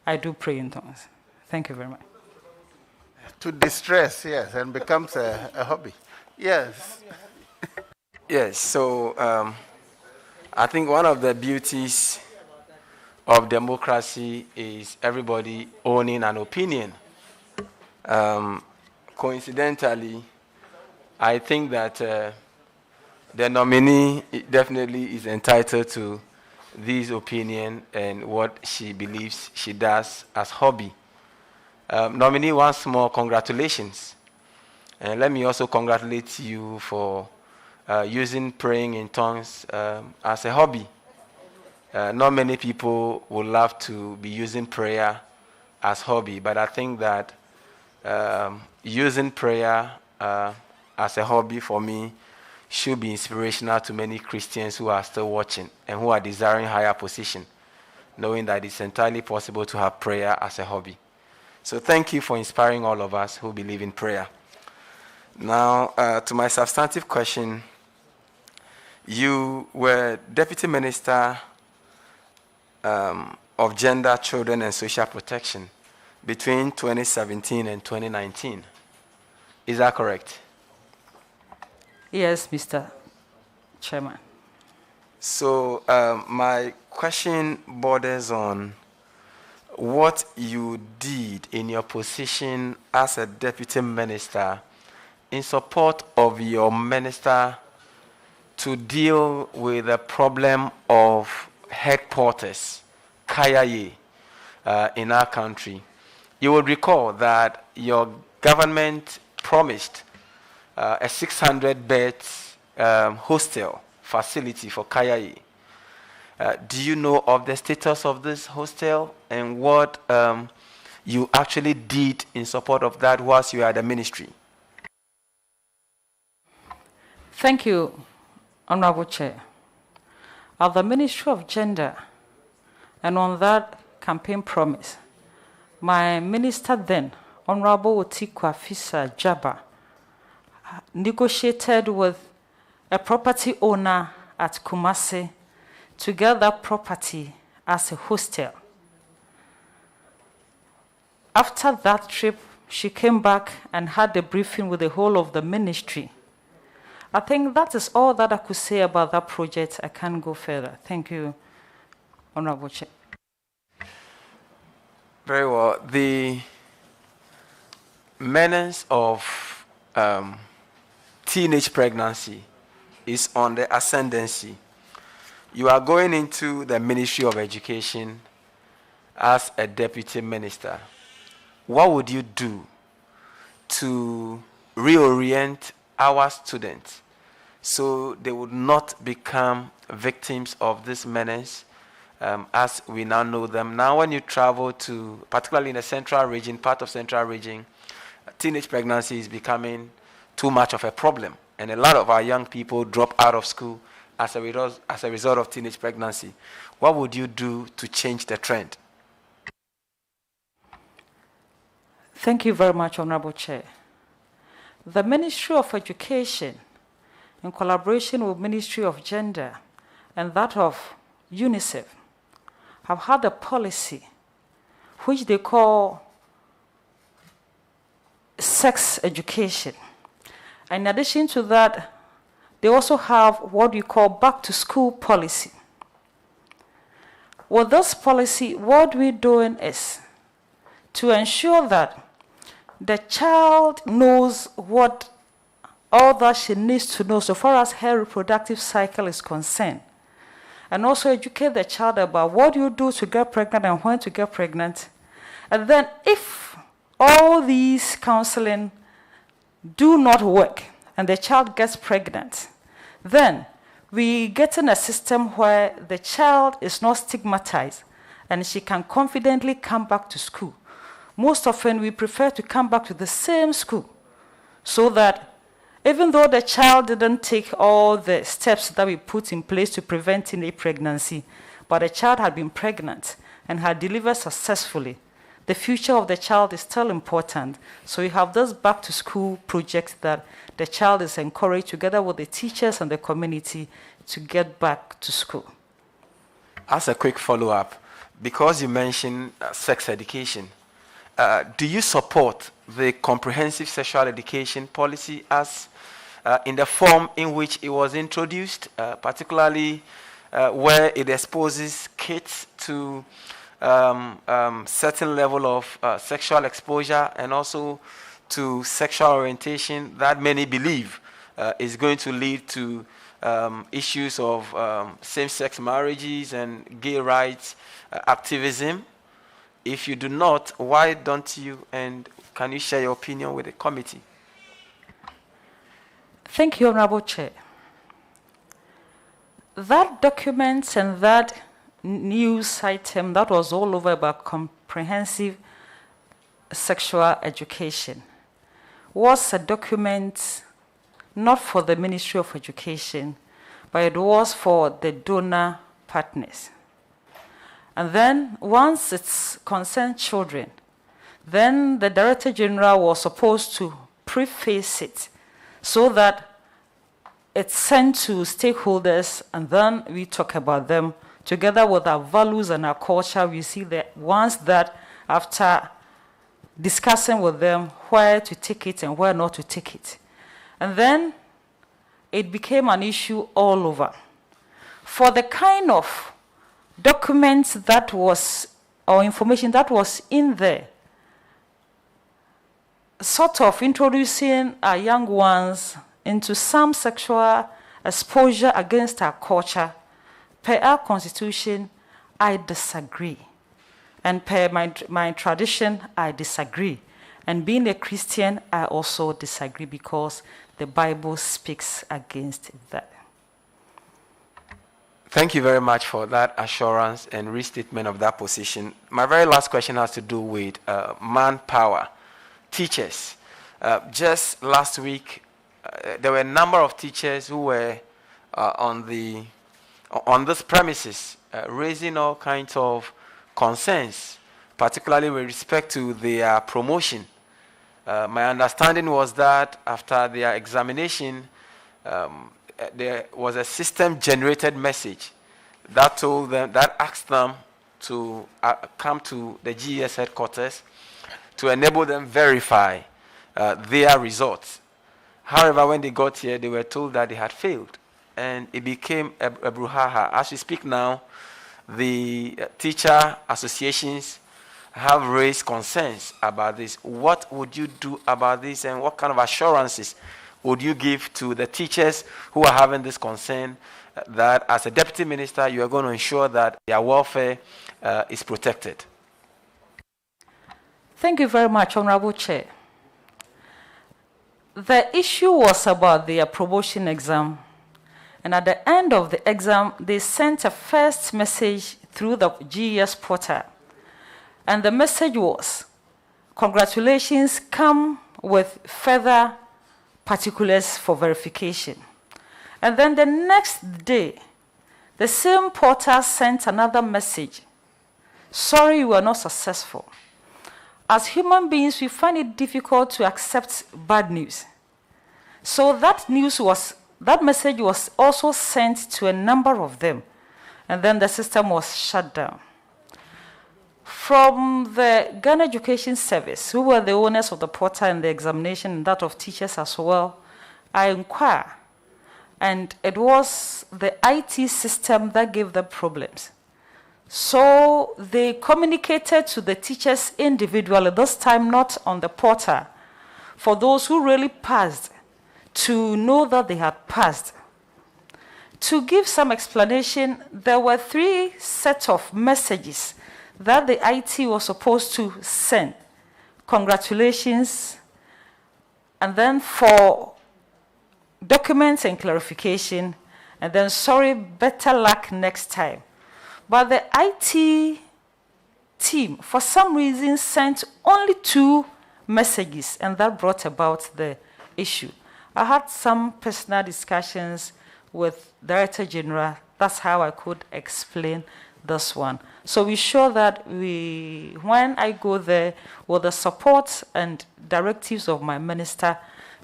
I do pray in tongues. Thank you very much. To distress, yes, and becomes a hobby. Yes. Yes, so I think one of the beauties of democracy is everybody owning an opinion. Coincidentally, I think that the nominee definitely is entitled to this opinion and what she believes she does as hobby. Nominee, once more, congratulations. And let me also congratulate you for using praying in tongues as a hobby. Not many people would love to be using prayer as hobby, but I think that using prayer as a hobby for me should be inspirational to many Christians who are still watching and who are desiring higher position, knowing that it's entirely possible to have prayer as a hobby. So thank you for inspiring all of us who believe in prayer. Now, to my substantive question, you were Deputy Minister of Gender, Children, and Social Protection between 2017 and 2019. Is that correct? Yes, Mr. Chairman. So my question borders on what you did in your position as a Deputy Minister in support of your minister to deal with the problem of headquarters, Kayaye, in our country. You will recall that your government promised a 600 beds hostel facility for Kayaye. Do you know of the status of this hostel and what you actually did in support of that whilst you were at the ministry? Thank you, Honorable Chair. At the Ministry of Gender, and on that campaign promise, my minister then, Honorable Otikwa Fisa Jaba, negotiated with a property owner at Kumasi to get that property as a hostel. After that trip, she came back and had a briefing with the whole of the ministry. I think that is all that I could say about that project. I can't go further. Thank you, Honorable Chair. Very well. The menace of teenage pregnancy is on the ascendancy. You are going into the Ministry of Education as a deputy minister. What would you do to reorient our students so they would not become victims of this menace as we now know them? Now when you travel to, particularly in the central region, part of central region, teenage pregnancy is becoming too much of a problem. And a lot of our young people drop out of school as a result of teenage pregnancy. What would you do to change the trend? Thank you very much, Honorable Chair. The Ministry of Education, in collaboration with Ministry of Gender and that of UNICEF, have had a policy which they call sex education. In addition to that, they also have what we call back to school policy. With this policy, what we're doing is to ensure that the child knows what all that she needs to know so far as her reproductive cycle is concerned, and also educate the child about what you do to get pregnant and when to get pregnant. And then if all these counseling do not work and the child gets pregnant, then we get in a system where the child is not stigmatized and she can confidently come back to school. Most often we prefer to come back to the same school so that even though the child didn't take all the steps that we put in place to prevent teenage pregnancy, but the child had been pregnant and had delivered successfully, the future of the child is still important. So we have this back to school project that the child is encouraged together with the teachers and the community to get back to school. As a quick follow-up, because you mentioned sex education, do you support the comprehensive sexual education policy as in the form in which it was introduced, particularly where it exposes kids to certain level of sexual exposure and also to sexual orientation that many believe is going to lead to issues of same-sex marriages and gay rights activism? If you do not, why don't you, and can you share your opinion with the committee? Thank you, Honorable Chair. That document and that news item that was all over about comprehensive sexual education was a document not for the Ministry of Education, but it was for the donor partners. And then once it's concerned children, then the Director General was supposed to preface it so that it's sent to stakeholders, and then we talk about them together with our values and our culture. We see that once that after discussing with them where to take it and where not to take it. And then it became an issue all over. For the kind of documents that was, or information that was in there, sort of introducing our young ones into some sexual exposure against our culture, per our constitution, I disagree. And per my tradition, I disagree. And being a Christian, I also disagree because the Bible speaks against that. Thank you very much for that assurance and restatement of that position. My very last question has to do with manpower, teachers. Just last week, there were a number of teachers who were on this premises raising all kinds of concerns, particularly with respect to their promotion. My understanding was that after their examination, there was a system-generated message that told them, that asked them to come to the GES headquarters to enable them verify their results. However, when they got here, they were told that they had failed, and it became a brouhaha. As we speak now, the teacher associations have raised concerns about this. What would you do about this, and what kind of assurances would you give to the teachers who are having this concern that as a deputy minister, you are going to ensure that their welfare is protected? Thank you very much, Honorable Chair. The issue was about the promotion exam. And at the end of the exam, they sent a first message through the GES portal. And the message was, congratulations, come with further particulars for verification. And then the next day, the same portal sent another message. Sorry, you were not successful. As human beings, we find it difficult to accept bad news. So that message was also sent to a number of them. And then the system was shut down. From the Ghana Education Service, who were the owners of the portal and the examination, and that of teachers as well, I inquired. And it was the IT system that gave them problems. So they communicated to the teachers individually, this time not on the portal, for those who really passed, to know that they had passed. To give some explanation, there were 3 sets of messages that the IT was supposed to send. Congratulations, and then for documents and clarification, and then sorry, better luck next time. But the IT team, for some reason, sent only 2 messages, and that brought about the issue. I had some personal discussions with Director General. That's how I could explain this one. So we sure that when I go there, with the support and directives of my minister,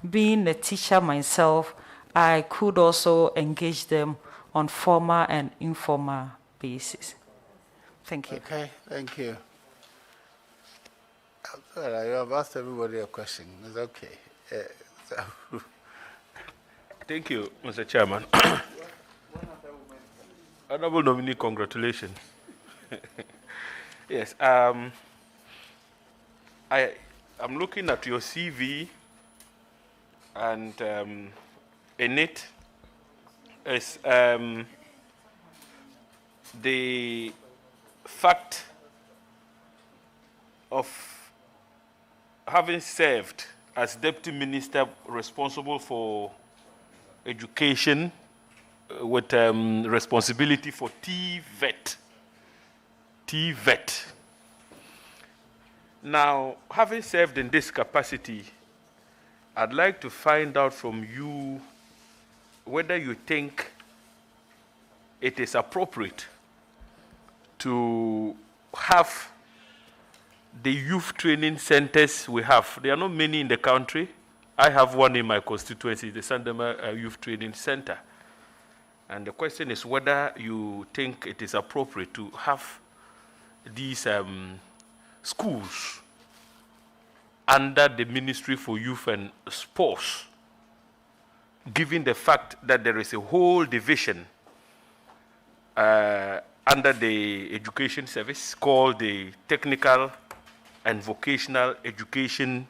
being a teacher myself, I could also engage them on formal and informal basis. Thank you. Okay, thank you. Well, I have asked everybody a question. It's okay. So Thank you, Mr. Chairman. Honorable nominee, congratulations. Yes, I'm looking at your CV, and in it is the fact of having served as Deputy Minister responsible for education with responsibility for TVET. TVET. Now, having served in this capacity, I'd like to find out from you whether you think it is appropriate to have the youth training centers we have. There are not many in the country. I have one in my constituency, the Sandema Youth Training Center. And the question is whether you think it is appropriate to have these schools under the Ministry for Youth and Sports, given the fact that there is a whole division under the Education Service called the Technical and Vocational Education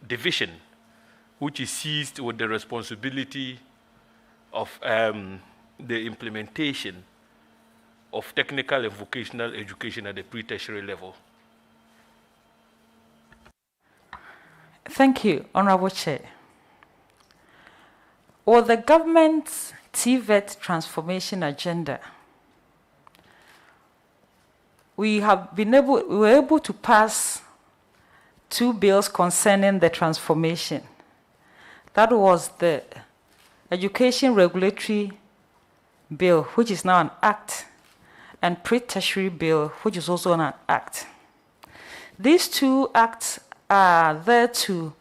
Division, which is seized with the responsibility of the implementation of technical and vocational education at the pre-tertiary level. Thank you, Honorable Chair. With the government's TVET transformation agenda, we were able to pass 2 bills concerning the transformation. That was the Education Regulatory Bill, which is now an act, and Pre-Tertiary Bill, which is also an act. These 2 acts are there to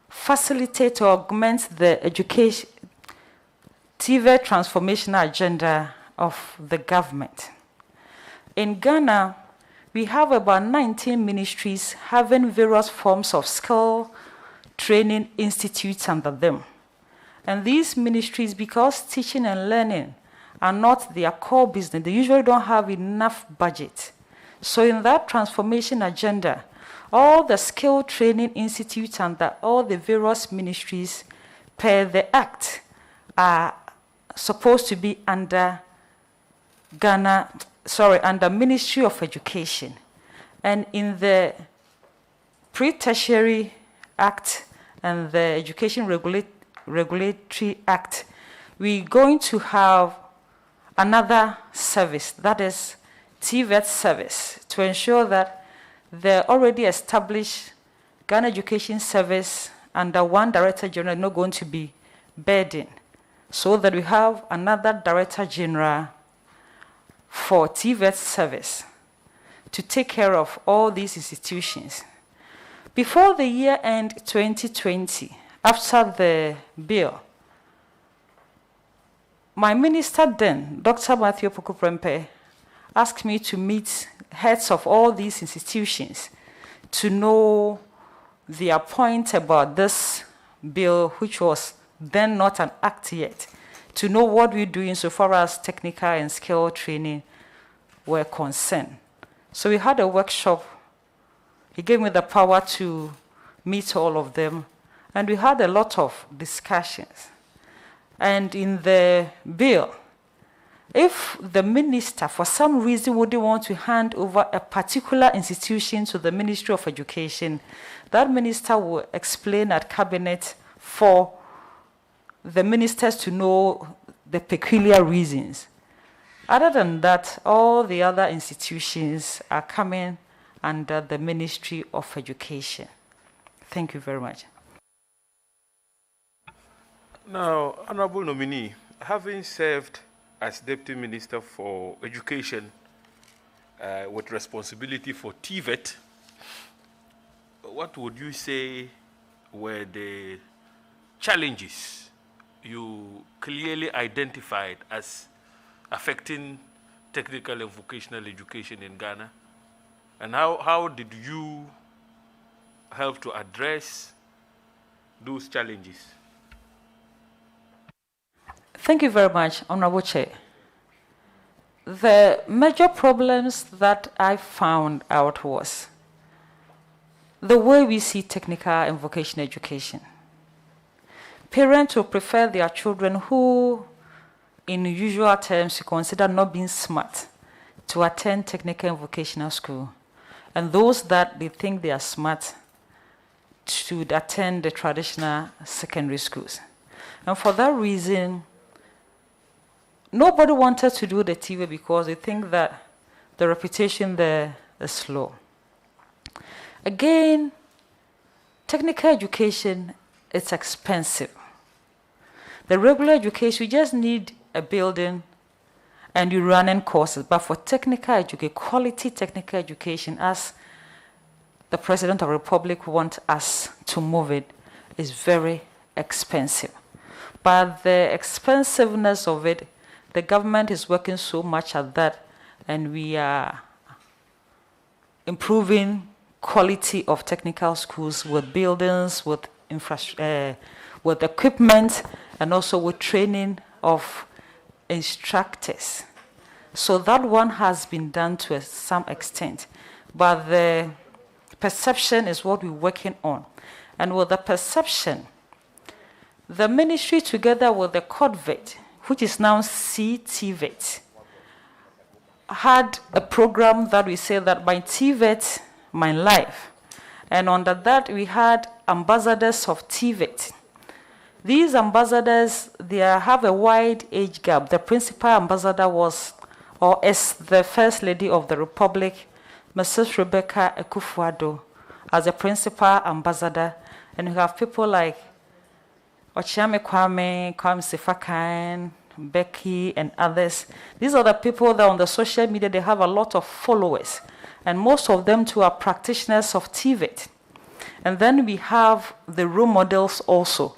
facilitate or augment the education TVET transformation agenda of the government. In Ghana, we have about 19 ministries having various forms of skill training institutes under them. And these ministries, because teaching and learning are not their core business, they usually don't have enough budget. So in that transformation agenda, all the skill training institutes under all the various ministries per the act are supposed to be under under Ministry of Education. And in the Pre-Tertiary Act and the Education Regulatory Act, we're going to have another service, that is TVET service, to ensure that the already established Ghana Education Service under one Director General is not going to be burdened, so that we have another Director General for TVET service to take care of all these institutions. Before the year end 2020, after the bill, my minister then, Dr. Matthew Pokuprempe, asked me to meet heads of all these institutions to know their point about this bill, which was then not an act yet, to know what we're doing so far as technical and skill training were concerned. So we had a workshop. He gave me the power to meet all of them, and we had a lot of discussions. And in the bill, if the minister, for some reason, wouldn't want to hand over a particular institution to the Ministry of Education, that minister will explain at cabinet for the ministers to know the peculiar reasons. Other than that, all the other institutions are coming under the Ministry of Education. Thank you very much. Now, Honorable Nominee, having served as Deputy Minister for Education with responsibility for TVET, what would you say were the challenges you clearly identified as affecting technical and vocational education in Ghana? And how did you help to address those challenges? Thank you very much, Honorable Chair. The major problems that I found out was the way we see technical and vocational education. Parents will prefer their children who, in usual terms, you consider not being smart to attend technical and vocational school, and those that they think they are smart should attend the traditional secondary schools. And for that reason, nobody wanted to do the TV because they think that the reputation there is low. Again, technical education is expensive. The regular education, you just need a building and you run in courses. But for technical education, quality technical education, as the President of the Republic wants us to move it, is very expensive. But the expensiveness of it, the government is working so much at that, and we are improving quality of technical schools with buildings, with infrastructure, with equipment, and also with training of instructors. So that one has been done to some extent, but the perception is what we're working on. And with the perception, the ministry together with the CODVET, which is now CTVET, had a program that we say that my TVET, my life. And under that, we had ambassadors of TVET. These ambassadors, they have a wide age gap. The principal ambassador was, or is the First Lady of the Republic, Mrs. Rebecca Akufo-Addo, as a principal ambassador. And you have people like Ochiame Kwame, Sifakan, Becky, and others. These are the people that on the social media, they have a lot of followers. And most of them too are practitioners of TVET. And then we have the role models also.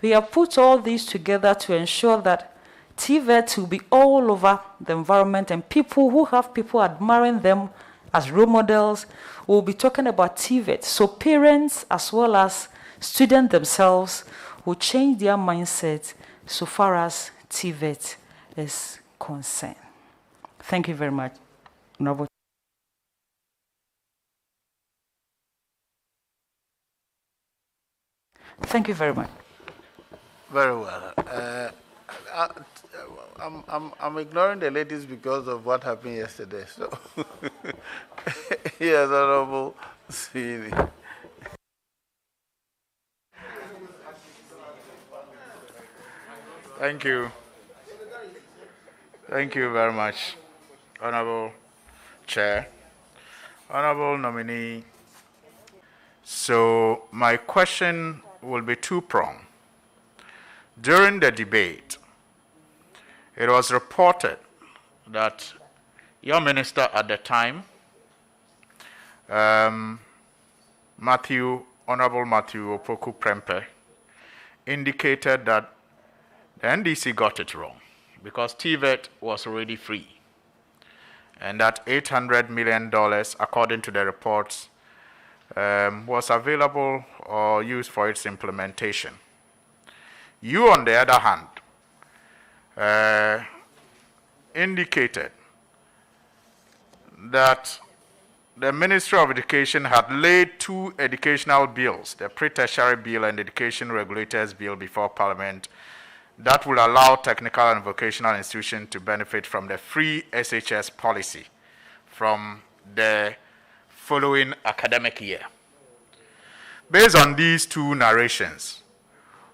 We have put all these together to ensure that TVET will be all over the environment, and people who have people admiring them as role models will be talking about TVET. So parents as well as students themselves will change their mindset so far as TVET is concerned. Thank you very much, Honorable. Thank you very much. Very well. I'm ignoring the ladies because of what happened yesterday. So, yes, Honorable Sweeney. Thank you. Thank you very much, Honorable Chair, Honorable Nominee. So my question will be two-pronged. During the debate, it was reported that your minister at the time, Honorable Matthew Opoku Prempeh, indicated that the NDC got it wrong because TVET was already free, and that $800 million, according to the reports, was available or used for its implementation. You, on the other hand, indicated that the Ministry of Education had laid two educational bills, the Pre-Tertiary Bill and the Education Regulators Bill, before Parliament that will allow technical and vocational institutions to benefit from the free SHS policy from the following academic year. Based on these two narrations,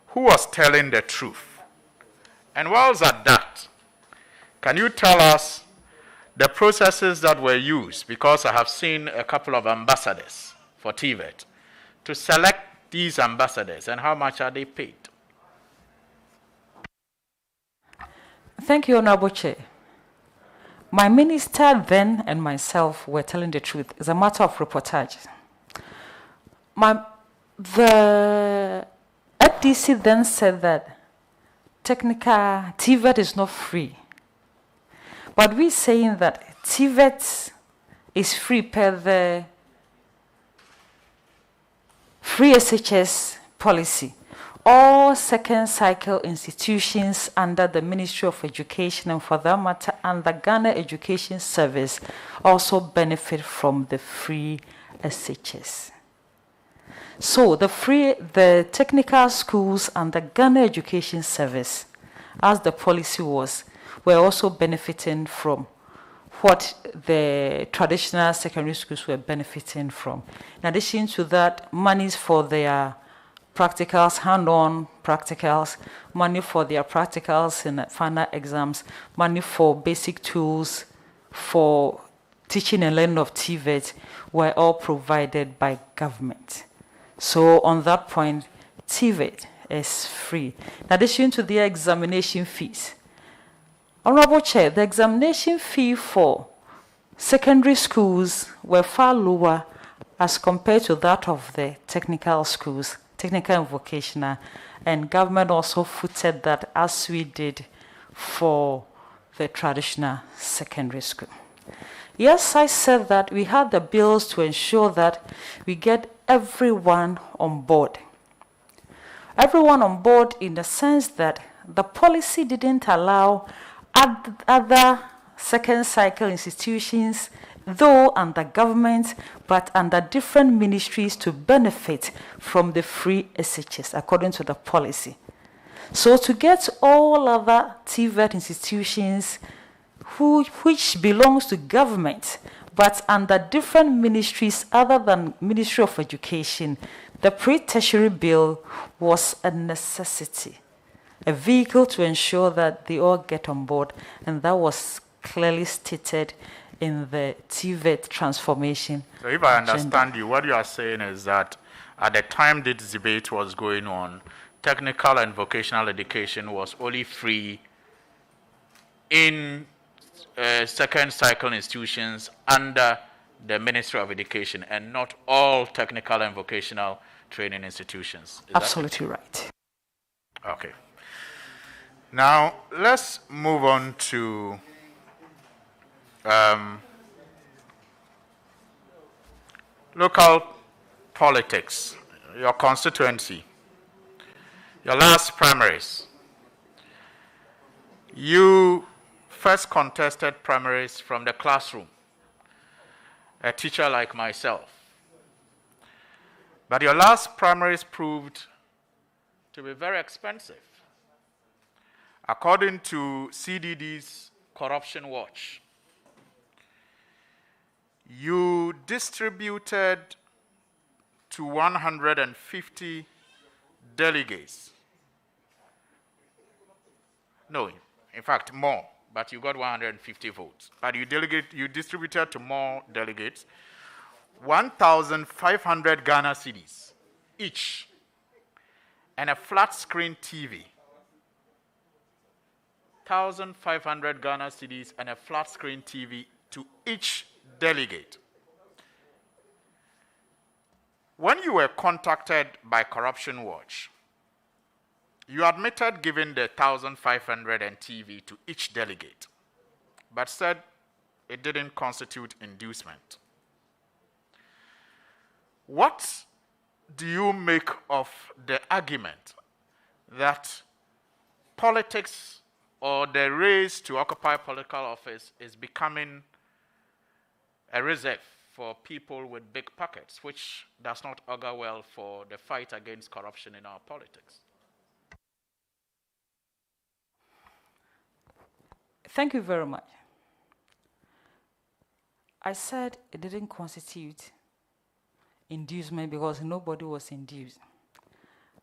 who was telling the truth? And whilst at that, can you tell us the processes that were used? Because I have seen a couple of ambassadors for TVET to select these ambassadors, and how much are they paid? Thank you, Honorable Chair. My minister then and myself were telling the truth. It's a matter of reportage. The FDC then said that technical TVET is not free. But we're saying that TVET is free per the free SHS policy. All second cycle institutions under the Ministry of Education, and for that matter, under Ghana Education Service, also benefit from the free SHS. So the technical schools under Ghana Education Service, as the policy was, were also benefiting from what the traditional secondary schools were benefiting from. In addition to that, monies for their practicals, hand-on practicals, money for their practicals and final exams, money for basic tools, for teaching and learning of TVET were all provided by government. So on that point, TVET is free. In addition to the examination fees, Honorable Chair, the examination fee for secondary schools were far lower as compared to that of the technical schools, technical and vocational, and government also footed that as we did for the traditional secondary school. Yes, I said that we had the bills to ensure that we get everyone on board. Everyone on board in the sense that the policy didn't allow other second cycle institutions, though under government, but under different ministries to benefit from the free SHS according to the policy. So to get all other TVET institutions which belongs to government, but under different ministries other than Ministry of Education, the pre-tertiary bill was a necessity, a vehicle to ensure that they all get on board, and that was clearly stated in the TVET transformation. So if I understand you, what you are saying is that at the time this debate was going on, technical and vocational education was only free in second cycle institutions under the Ministry of Education and not all technical and vocational training institutions. Is absolutely right? Okay. Now, let's move on to local politics, your constituency, your last primaries. You first contested primaries from the classroom, a teacher like myself. But your last primaries proved to be very expensive. According to CDD's Corruption Watch, you distributed to 150 delegates. No, in fact, more, but you got 150 votes. But you distributed to more delegates 1,500 Ghana cedis each, and a flat screen TV. 1,500 Ghana cedis and a flat screen TV to each delegate. When you were contacted by Corruption Watch, you admitted giving the 1,500 and TV to each delegate, but said it didn't constitute inducement. What do you make of the argument that politics or the race to occupy political office is becoming a reserve for people with big pockets, which does not augur well for the fight against corruption in our politics? Thank you very much. I said it didn't constitute inducement because nobody was induced.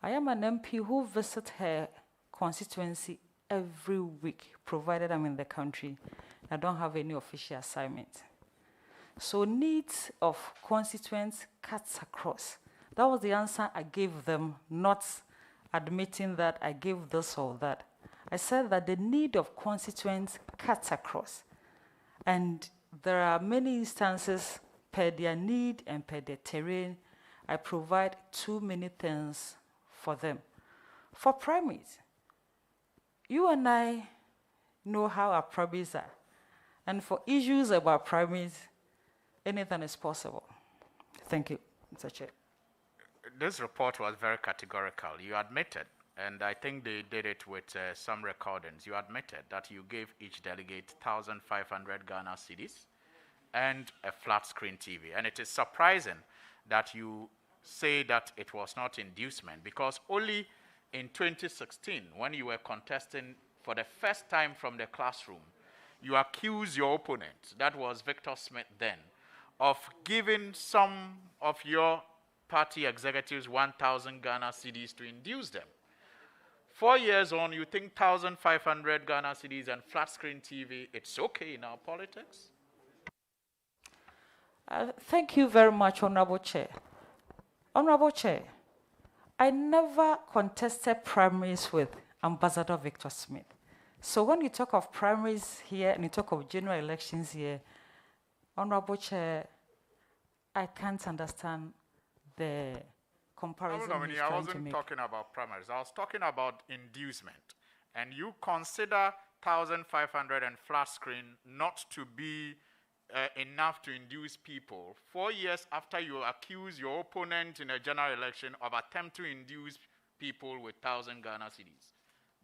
I am an MP who visits her constituency every week, provided I'm in the country. I don't have any official assignment. So needs of constituents cuts across. That was the answer I gave them, not admitting that I gave this or that. I said that the need of constituents cuts across. And there are many instances per their need and per their terrain. I provide too many things for them. For primaries, you and I know how our primaries are. And for issues about primaries, anything is possible. Thank you, Mr. Chair. This report was very categorical. You admitted, and I think they did it with some recordings, you admitted that you gave each delegate 1,500 Ghana cedis and a flat screen TV. And it is surprising that you say that it was not inducement, because only in 2016, when you were contesting for the first time from the classroom, you accused your opponent, that was Victor Smith then, of giving some of your party executives 1,000 Ghana cedis to induce them. 4 years on, you think 1,500 Ghana cedis and flat screen TV, it's okay in our politics? Thank you very much, Honorable Chair. Honorable Chair, I never contested primaries with Ambassador Victor Smith. So when you talk of primaries here and you talk of general elections here, Honorable Chair, I can't understand the comparison Nominee, he's I trying to wasn't make. talking about primaries. I was talking about inducement. And you consider 1,500 and flat screen not to be enough to induce people 4 years after you accuse your opponent in a general election of attempt to induce people with 1,000 Ghana cedis.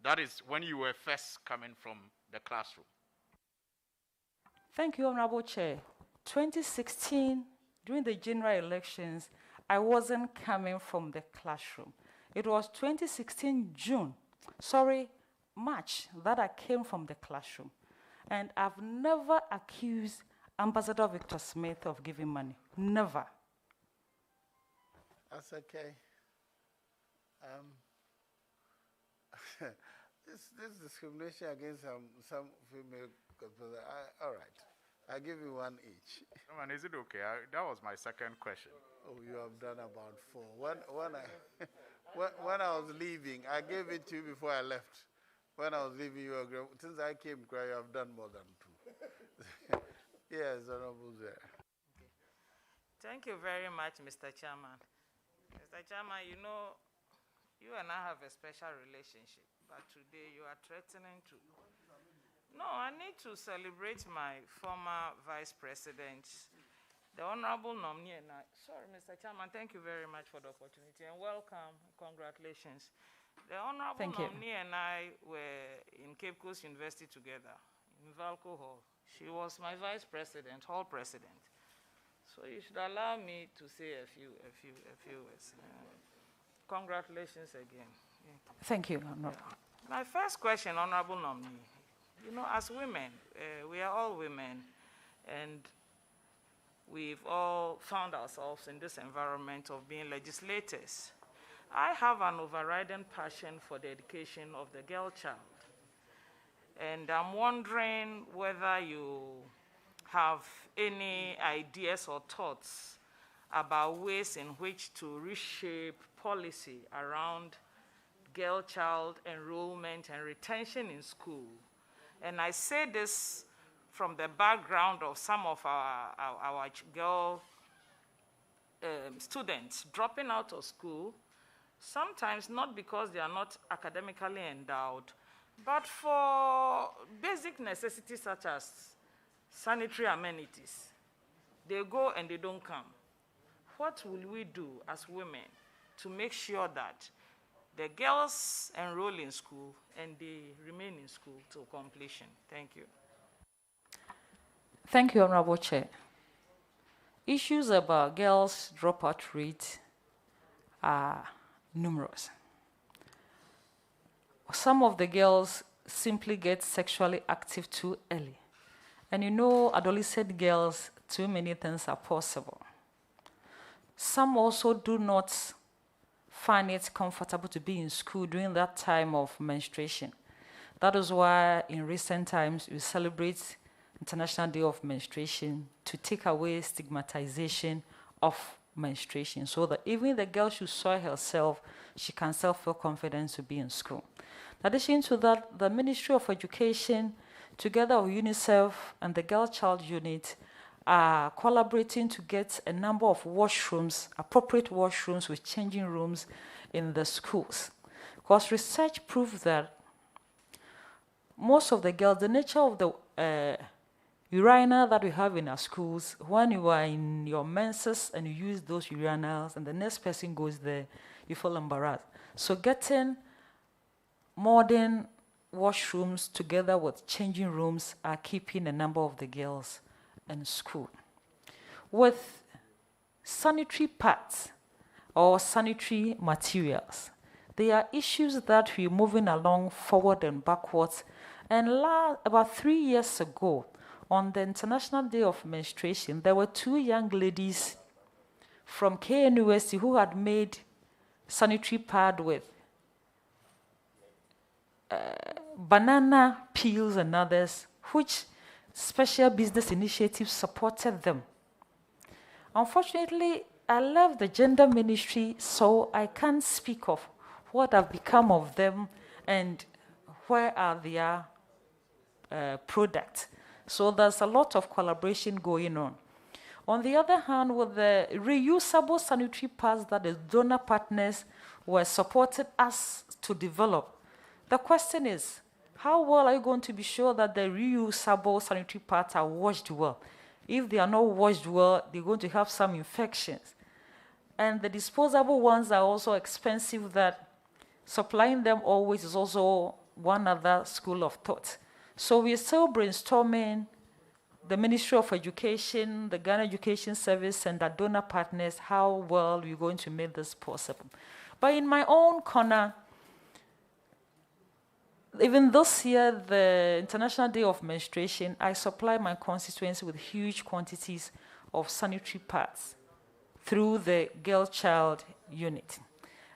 That is when you were first coming from the classroom. Thank you, Honorable Chair. 2016, during the general elections, I wasn't coming from the classroom. It was 2016 March, that I came from the classroom. And I've never accused Ambassador Victor Smith of giving money. Never. That's okay. This discrimination against some female, all right. I'll give you one each. And is it okay? That was my second question. Oh, you have done about 4. When I was leaving, I gave it to you before I left. When I was leaving, since I came, you have done more than 2. Yes, Honorable Zare. Okay. Thank you very much, Mr. Chairman. Mr. Chairman, you know, you and I have a special relationship, but today you are threatening to. No, I need to celebrate my former Vice President, the Honorable Nominee. Sorry, Mr. Chairman, thank you very much for the opportunity and welcome. Congratulations. The Honorable Nominee and I were in Cape Coast University together in Valco Hall. She was my Vice President, Hall President. So you should allow me to say a few words. Congratulations again. Thank you, Honorable. My first question, Honorable Nominee. You know, as women, we are all women, and we've all found ourselves in this environment of being legislators. I have an overriding passion for the education of the girl child. And I'm wondering whether you have any ideas or thoughts about ways in which to reshape policy around girl child enrollment and retention in school. And I say this from the background of some of our girl students dropping out of school, sometimes not because they are not academically endowed, but for basic necessities such as sanitary amenities. They go and they don't come. What will we do as women to make sure that the girls enroll in school and they remain in school till completion? Thank you. Thank you, Honorable Chair. Issues about girls' dropout rate are numerous. Some of the girls simply get sexually active too early. And you know, adolescent girls, too many things are possible. Some also do not find it comfortable to be in school during that time of menstruation. That is why in recent times we celebrate International Day of Menstruation to take away stigmatization of menstruation, so that even the girl who saw herself, she can still feel confident to be in school. In addition to that, the Ministry of Education, together with UNICEF and the Girl Child Unit, are collaborating to get a number of washrooms, appropriate washrooms with changing rooms in the schools. Because research proves that most of the girls, the nature of the urinal that we have in our schools, when you are in your menses and you use those urinals and the next person goes there, you feel embarrassed. So getting modern washrooms together with changing rooms are keeping a number of the girls in school. With sanitary pads or sanitary materials, there are issues that we're moving along forward and backwards. And about 3 years ago, on the International Day of Menstruation, there were 2 young ladies from KNUST who had made sanitary pad with banana peels and others, which special business initiatives supported them. Unfortunately, I left the gender ministry, so I can't speak of what have become of them and where are their products. So there's a lot of collaboration going on. On the other hand, with the reusable sanitary pads that the donor partners were supported us to develop, the question is, how well are you going to be sure that the reusable sanitary pads are washed well? If they are not washed well, they're going to have some infections. And the disposable ones are also expensive, that supplying them always is also one other school of thought. So we're still brainstorming, the Ministry of Education, the Ghana Education Service, and our donor partners, how well we're going to make this possible. But in my own corner, even this year, the International Day of Menstruation, I supply my constituency with huge quantities of sanitary pads through the girl child unit.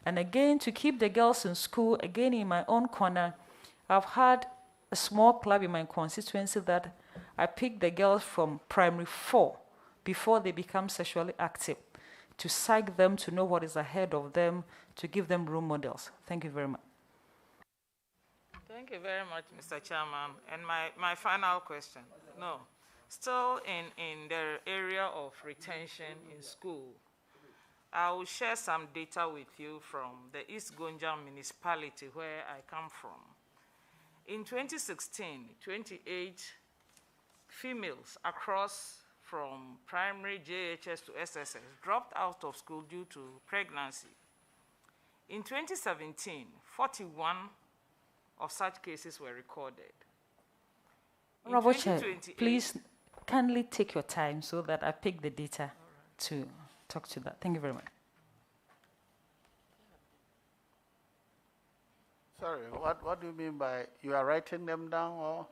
And again, to keep the girls in school, again in my own corner, I've had a small club in my constituency that I pick the girls from primary 4 before they become sexually active, to psych them, to know what is ahead of them, to give them role models. Thank you very much. Thank you very much, Mr. Chairman. And my final question, still in the area of retention in school, I will share some data with you from the East Gonja municipality where I come from. In 2016, 28 females across from primary JHS to SSS dropped out of school due to pregnancy. In 2017, 41 of such cases were recorded. Honorable Chair, please kindly take your time so that I pick the data to talk to that. Thank you very much. Sorry, what do you mean by you are writing them down, or?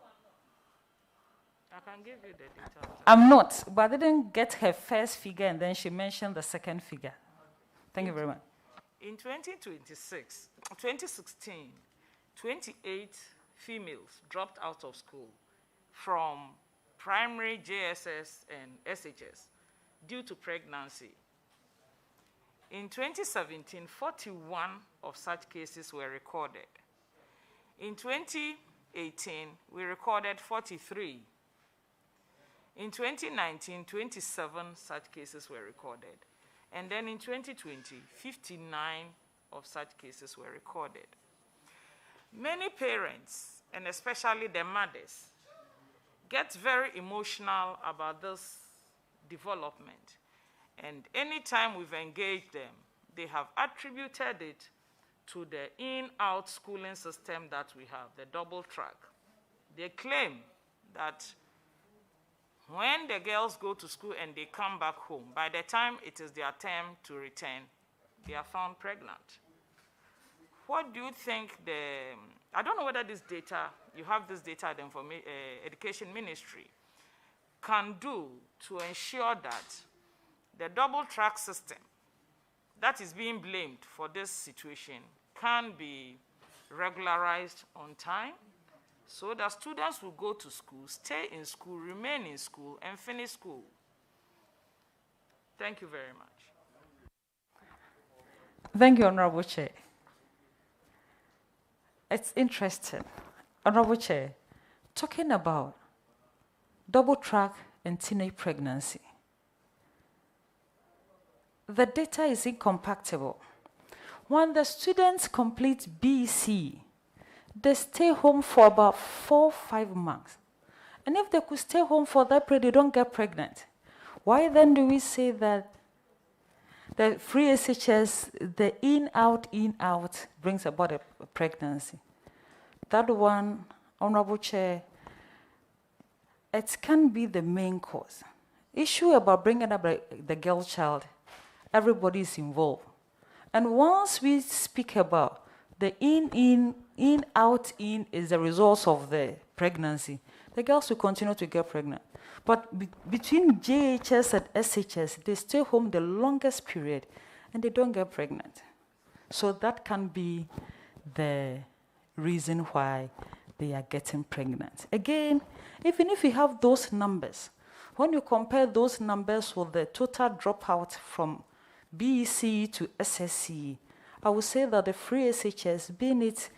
I can give you the data. I'm not, but I didn't get her first figure and then she mentioned the second figure. Thank you very much. In 2016, 28 females dropped out of school from primary JSS and SHS due to pregnancy. In 2017, 41 of such cases were recorded. In 2018, we recorded 43. In 2019, 27 such cases were recorded. And then in 2020, 59 of such cases were recorded. Many parents, and especially their mothers, get very emotional about this development. And anytime we've engaged them, they have attributed it to the in-out schooling system that we have, the double track. They claim that when the girls go to school and they come back home, by the time it is their turn to return, they are found pregnant. What do you think I don't know whether this data, you have this data at the Education Ministry, can do to ensure that the double track system that is being blamed for this situation can be regularized on time, so that students will go to school, stay in school, remain in school, and finish school. Thank you very much. Thank you, Honorable Chair. It's interesting. Honorable Chair, talking about double track and teenage pregnancy, the data is incompatible. When the students complete BC, they stay home for about 4 or 5 months. And if they could stay home for that period, they don't get pregnant. Why then do we say that the free SHS, the in, out, brings about a pregnancy? That one, Honorable Chair, it can be the main cause. Issue about bringing up the girl child, everybody is involved. And once we speak about the in, out is the result of the pregnancy, the girls will continue to get pregnant. But between JHS and SHS, they stay home the longest period and they don't get pregnant. So that can be the reason why they are getting pregnant. Again, even if you have those numbers, when you compare those numbers with the total dropout from BEC to SSC, I would say that the free SHS, being it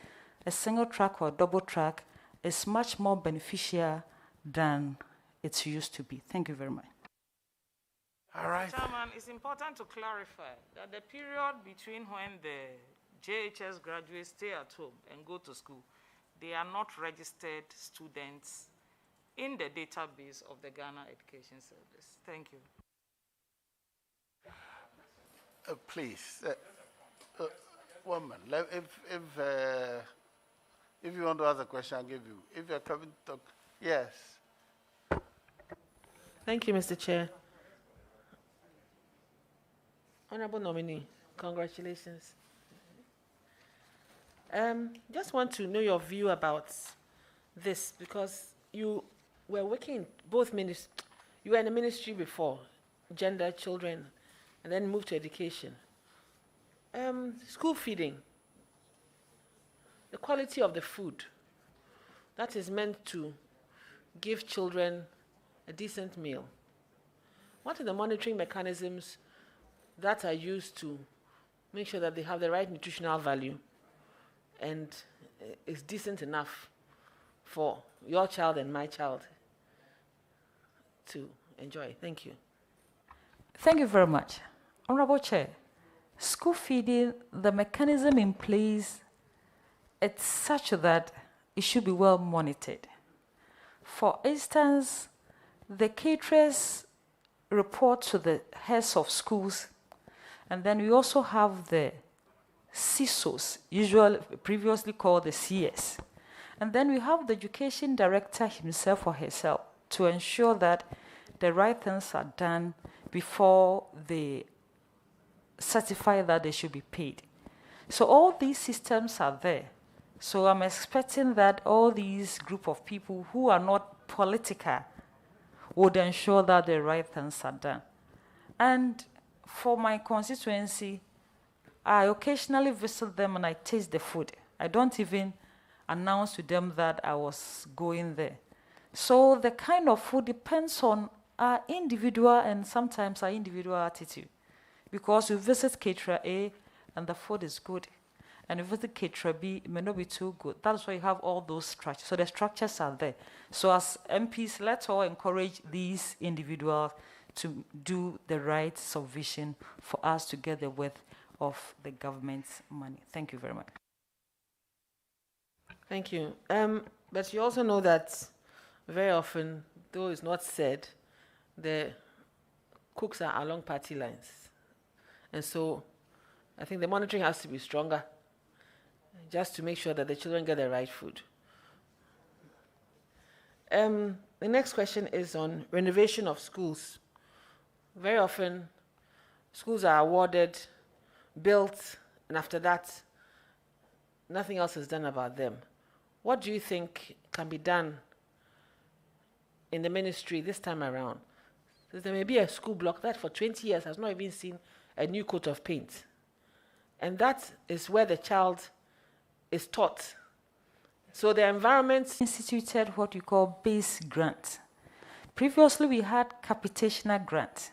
a single track or double track, is much more beneficial than it used to be. Thank you very much. All right. Chairman, it's important to clarify that the period between when the JHS graduates stay at home and go to school, they are not registered students in the database of the Ghana Education Service. Thank you. Please, 1 minute. If you want to ask a question, I'll give you. If you're coming to talk, yes. Thank you, Mr. Chair. Honorable nominee, congratulations. Just want to know your view about this, because you were working both ministries. You were in the ministry before, gender, children, and then moved to education. School feeding, the quality of the food that is meant to give children a decent meal. What are the monitoring mechanisms that are used to make sure that they have the right nutritional value and is decent enough for your child and my child to enjoy? Thank you. Thank you very much. Honorable Chair, school feeding, the mechanism in place, it's such that it should be well monitored. For instance, the caterers report to the heads of schools, and then we also have the CISOs, usually previously called the CS. And then we have the education director himself or herself to ensure that the right things are done before they certify that they should be paid. So all these systems are there. So I'm expecting that all these group of people who are not political would ensure that the right things are done. And for my constituency, I occasionally visit them and I taste the food. I don't even announce to them that I was going there. So the kind of food depends on our individual and sometimes our individual attitude. Because you visit caterer A and the food is good, and you visit caterer B, it may not be too good. That's why you have all those structures. So the structures are there. So as MPs, let's all encourage these individuals to do the right supervision for us to get the worth of the government's money. Thank you very much. Thank you. But you also know that very often, though it's not said, the cooks are along party lines. And so I think the monitoring has to be stronger, just to make sure that the children get the right food. The next question is on renovation of schools. Very often, schools are awarded, built, and after that, nothing else is done about them. What do you think can be done in the ministry this time around? So there may be a school block that for 20 years has not even seen a new coat of paint. And that is where the child is taught. So the environment Instituted what we call base grant. Previously, we had capitational grant.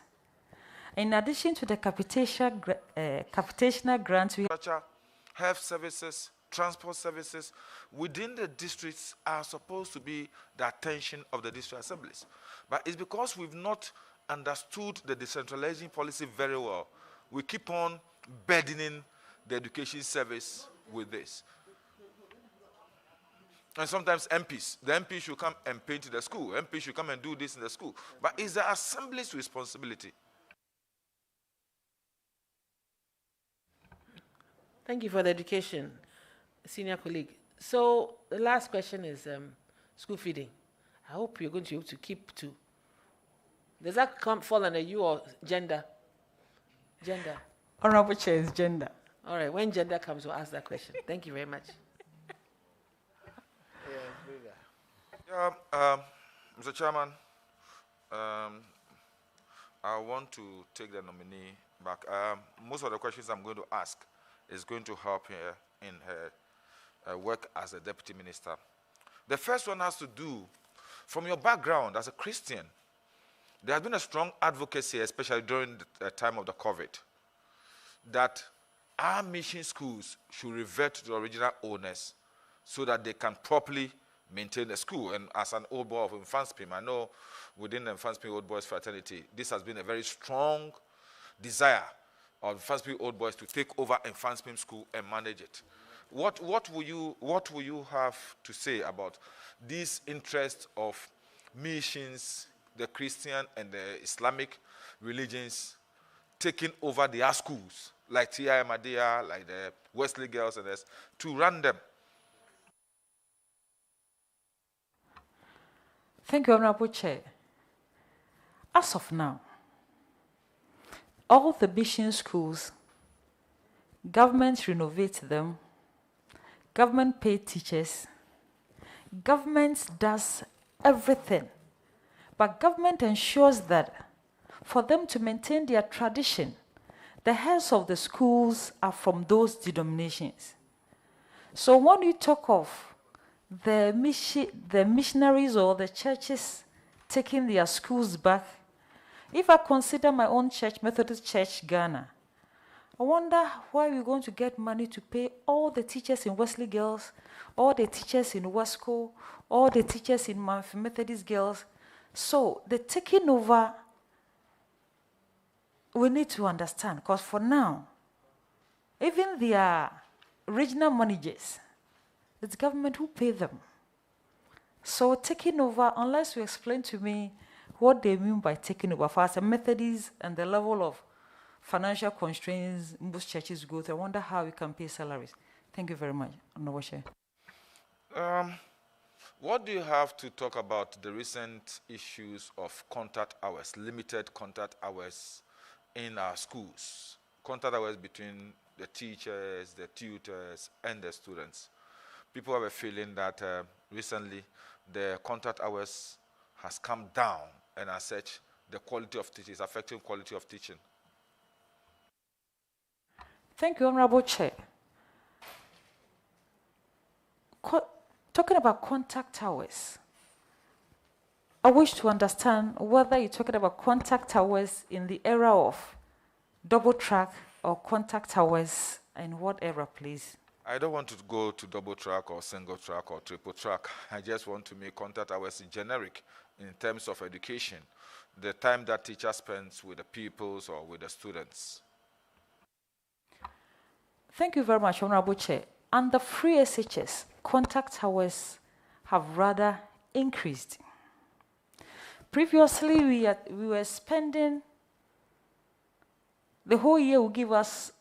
In addition to the capitational grant, we health services, transport services within the districts are supposed to be the attention of the district assemblies. But it's because we've not understood the decentralizing policy very well. We keep on burdening the education service with this. And sometimes MPs. The MP should come and paint the school. MP should come and do this in the school. But it's the assembly's responsibility. Thank you for the education, senior colleague. So the last question is school feeding. I hope you're going to be able to keep to. Does that fall under you or gender? Gender. Honorable Chair is gender. All right, when gender comes, we'll ask that question. Thank you very much. Mr. Chairman, I want to take the nominee back. Most of the questions I'm going to ask is going to help her in her work as a deputy minister. The first one has to do, from your background as a Christian, there has been a strong advocacy, especially during the time of the COVID, that our mission schools should revert to the original owners so that they can properly maintain the school. And as an old boy of Infanspim, I know within the Infanspim Old Boys fraternity, this has been a very strong desire of Infanspim Old Boys to take over Infanspim school and manage it. What will you have to say about this interest of missions, the Christian and the Islamic religions taking over their schools, like T.I. Ahmadiyya, like the Wesley Girls and this, to run them? Thank you, Honorable Chair. As of now, all the mission schools, government renovates them, government pays teachers, government does everything, but government ensures that for them to maintain their tradition, the heads of the schools are from those denominations. So when you talk of the missionaries or the churches taking their schools back, if I consider my own church, Methodist Church, Ghana, I wonder why we're going to get money to pay all the teachers in Wesley Girls, all the teachers in Wesco, all the teachers in Methodist Girls. So the taking over, we need to understand, because for now, even their regional managers, it's government who pay them. So taking over, unless you explain to me what they mean by taking over, for as a Methodist and the level of financial constraints most churches go through, I wonder how we can pay salaries. Thank you very much, Honorable Chair. What do you have to talk about the recent issues of contact hours, limited contact hours in our schools? Contact hours between the teachers, the tutors, and the students. People have a feeling that recently the contact hours has come down, and as such, the quality of teaching is affecting quality of teaching. Thank you, Honorable Chair. Talking about contact hours, I wish to understand whether you're talking about contact hours in the era of double track or contact hours in what era, please? I don't want to go to double track or single track or triple track. I just want to make contact hours generic in terms of education, the time that teacher spends with the pupils or with the students. Thank you very much, Honorable Chair. Under free SHS, contact hours have rather increased. Previously, we were spending, the whole year will give us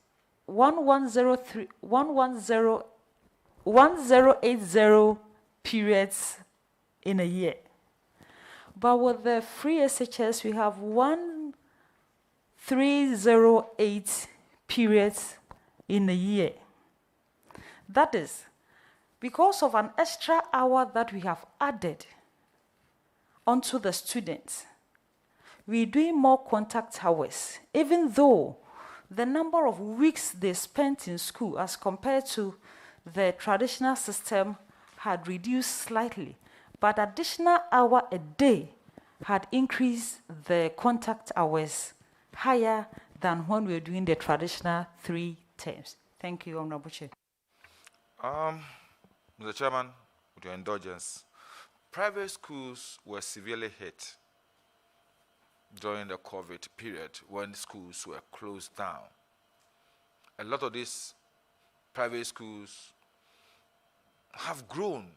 1080 periods in a year. But with the free SHS, we have 1308 periods in a year. That is because of an extra hour that we have added onto the students. We're doing more contact hours, even though the number of weeks they spent in school as compared to the traditional system had reduced slightly, but additional hour a day had increased the contact hours higher than when we were doing the traditional 3 terms. Thank you, Honorable Chair. Mr. Chairman, with your indulgence, private schools were severely hit during the COVID period when schools were closed down. A lot of these private schools have grown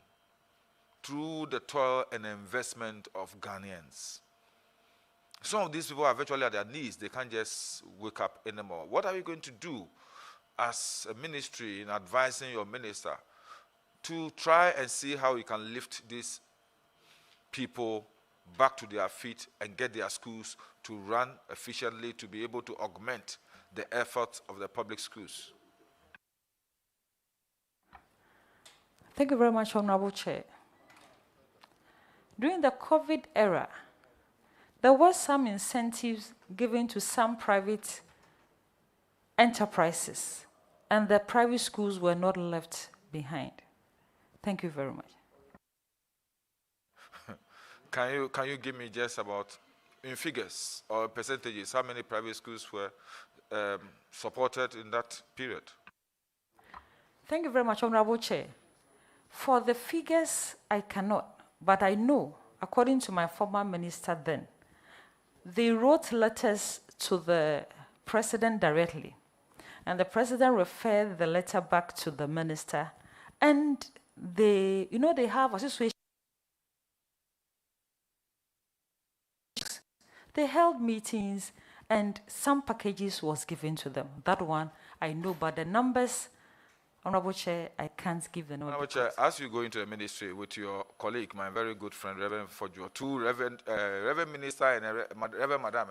through the toil and investment of Ghanaians. Some of these people are virtually at their knees. They can't just wake up anymore. What are you going to do as a ministry in advising your minister to try and see how you can lift these people back to their feet and get their schools to run efficiently, to be able to augment the efforts of the public schools? Thank you very much, Honorable Chair. During the COVID era, there were some incentives given to some private enterprises, and the private schools were not left behind. Thank you very much. Can you give me just about, in figures or percentages, how many private schools were supported in that period? Thank you very much, Honorable Chair. For the figures, I cannot, but I know, according to my former minister then, they wrote letters to the president directly, and the president referred the letter back to the minister, and they have associations. They held meetings, and some packages was given to them. That one I know, but the numbers, Honorable Chair, I can't give the numbers. Honorable Chair, as you go into the ministry with your colleague, my very good friend, Reverend Fojo, two Reverend Minister and Reverend Madam,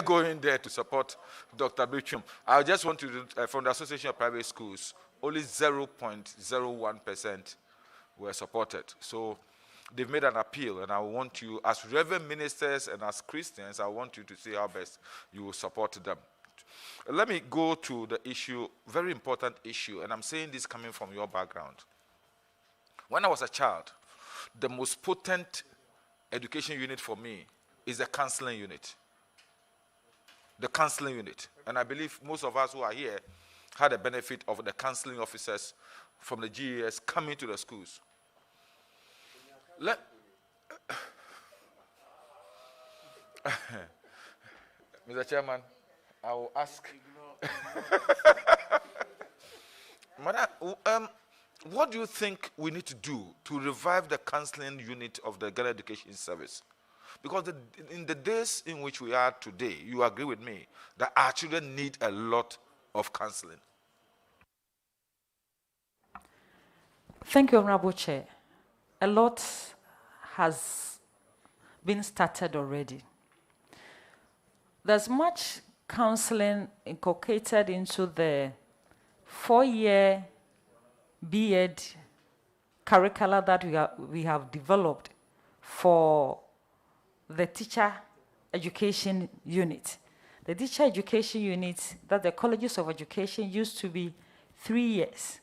going there to support Dr. Bichum. I just want to, from the Association of Private Schools, only 0.01% were supported. So they've made an appeal, and I want you, as Reverend Ministers and as Christians, I want you to see how best you will support them. Let me go to the issue, very important issue, and I'm saying this coming from your background. When I was a child, the most potent education unit for me is the counseling unit. The counseling unit. And I believe most of us who are here had the benefit of the counseling officers from the GES coming to the schools. Mr. Chairman, I will ask. Madam, what do you think we need to do to revive the counseling unit of the Ghana Education Service? Because in the days in which we are today, you agree with me that our children need a lot of counseling. Thank you, Honorable Chair. A lot has been started already. There's much counseling inculcated into the 4-year B.Ed curricula that we have developed for the teacher education unit. The teacher education unit that the colleges of education used to be 3 years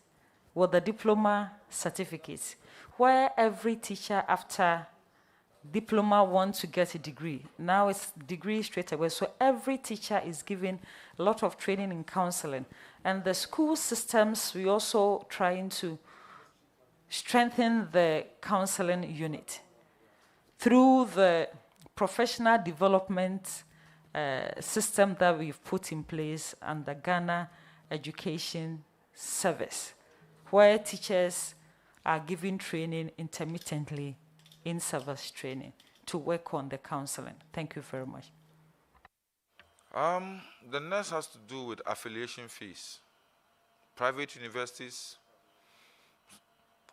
with the diploma certificates, where every teacher after diploma wants to get a degree. Now it's degree straight away. So every teacher is given a lot of training in counseling. And the school systems, we also trying to strengthen the counseling unit through the professional development system that we've put in place under Ghana Education Service, where teachers are given training intermittently in service training to work on the counseling. Thank you very much. The next has to do with affiliation fees. Private universities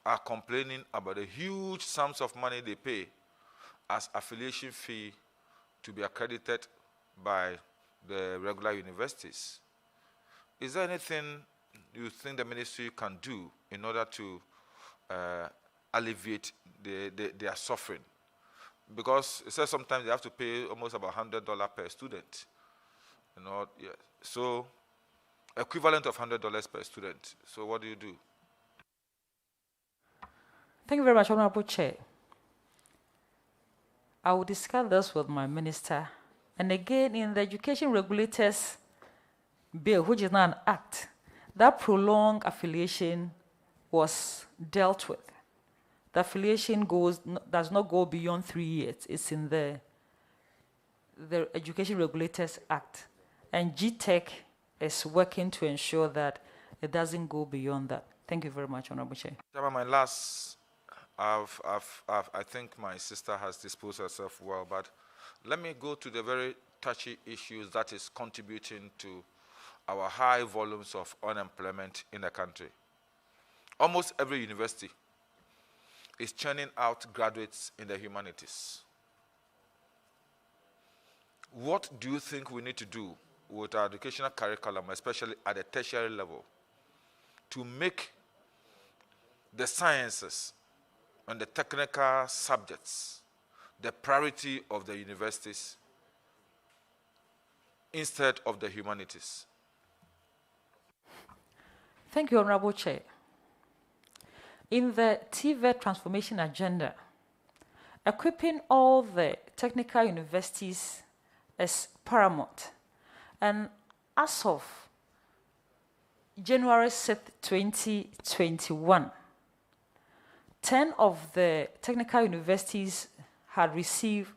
are complaining about the huge sums of money they pay as affiliation fee to be accredited by the regular universities. Is there anything you think the ministry can do in order to alleviate their suffering? Because it says sometimes they have to pay almost about $100 per student. You know, yeah. So equivalent of $100 per student. So what do you do? Thank you very much, Honorable Chair. I will discuss this with my minister. And again, in the Education Regulators Bill, which is now an act, that prolonged affiliation was dealt with. The affiliation does not go beyond 3 years. It's in the Education Regulators Act. And GTEC is working to ensure that it doesn't go beyond that. Thank you very much, Honorable Chair. My last I think my sister has disposed herself well, but let me go to the very touchy issues that is contributing to our high volumes of unemployment in the country. Almost every university is churning out graduates in the humanities. What do you think we need to do with our educational curriculum, especially at the tertiary level, to make the sciences and the technical subjects the priority of the universities instead of the humanities? Thank you, Honorable Chair. In the TVET transformation agenda, equipping all the technical universities is paramount. And as of January 6th, 2021, 10 of the technical universities had received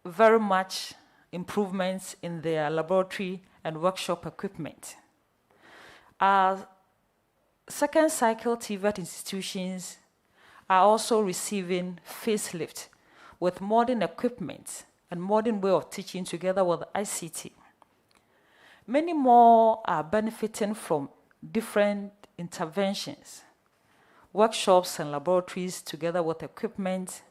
very much improvements in their laboratory and workshop equipment. Our second cycle TVET institutions are also receiving facelift with modern equipment and modern way of teaching together with ICT. Many more are benefiting from different interventions, workshops and laboratories together with equipment,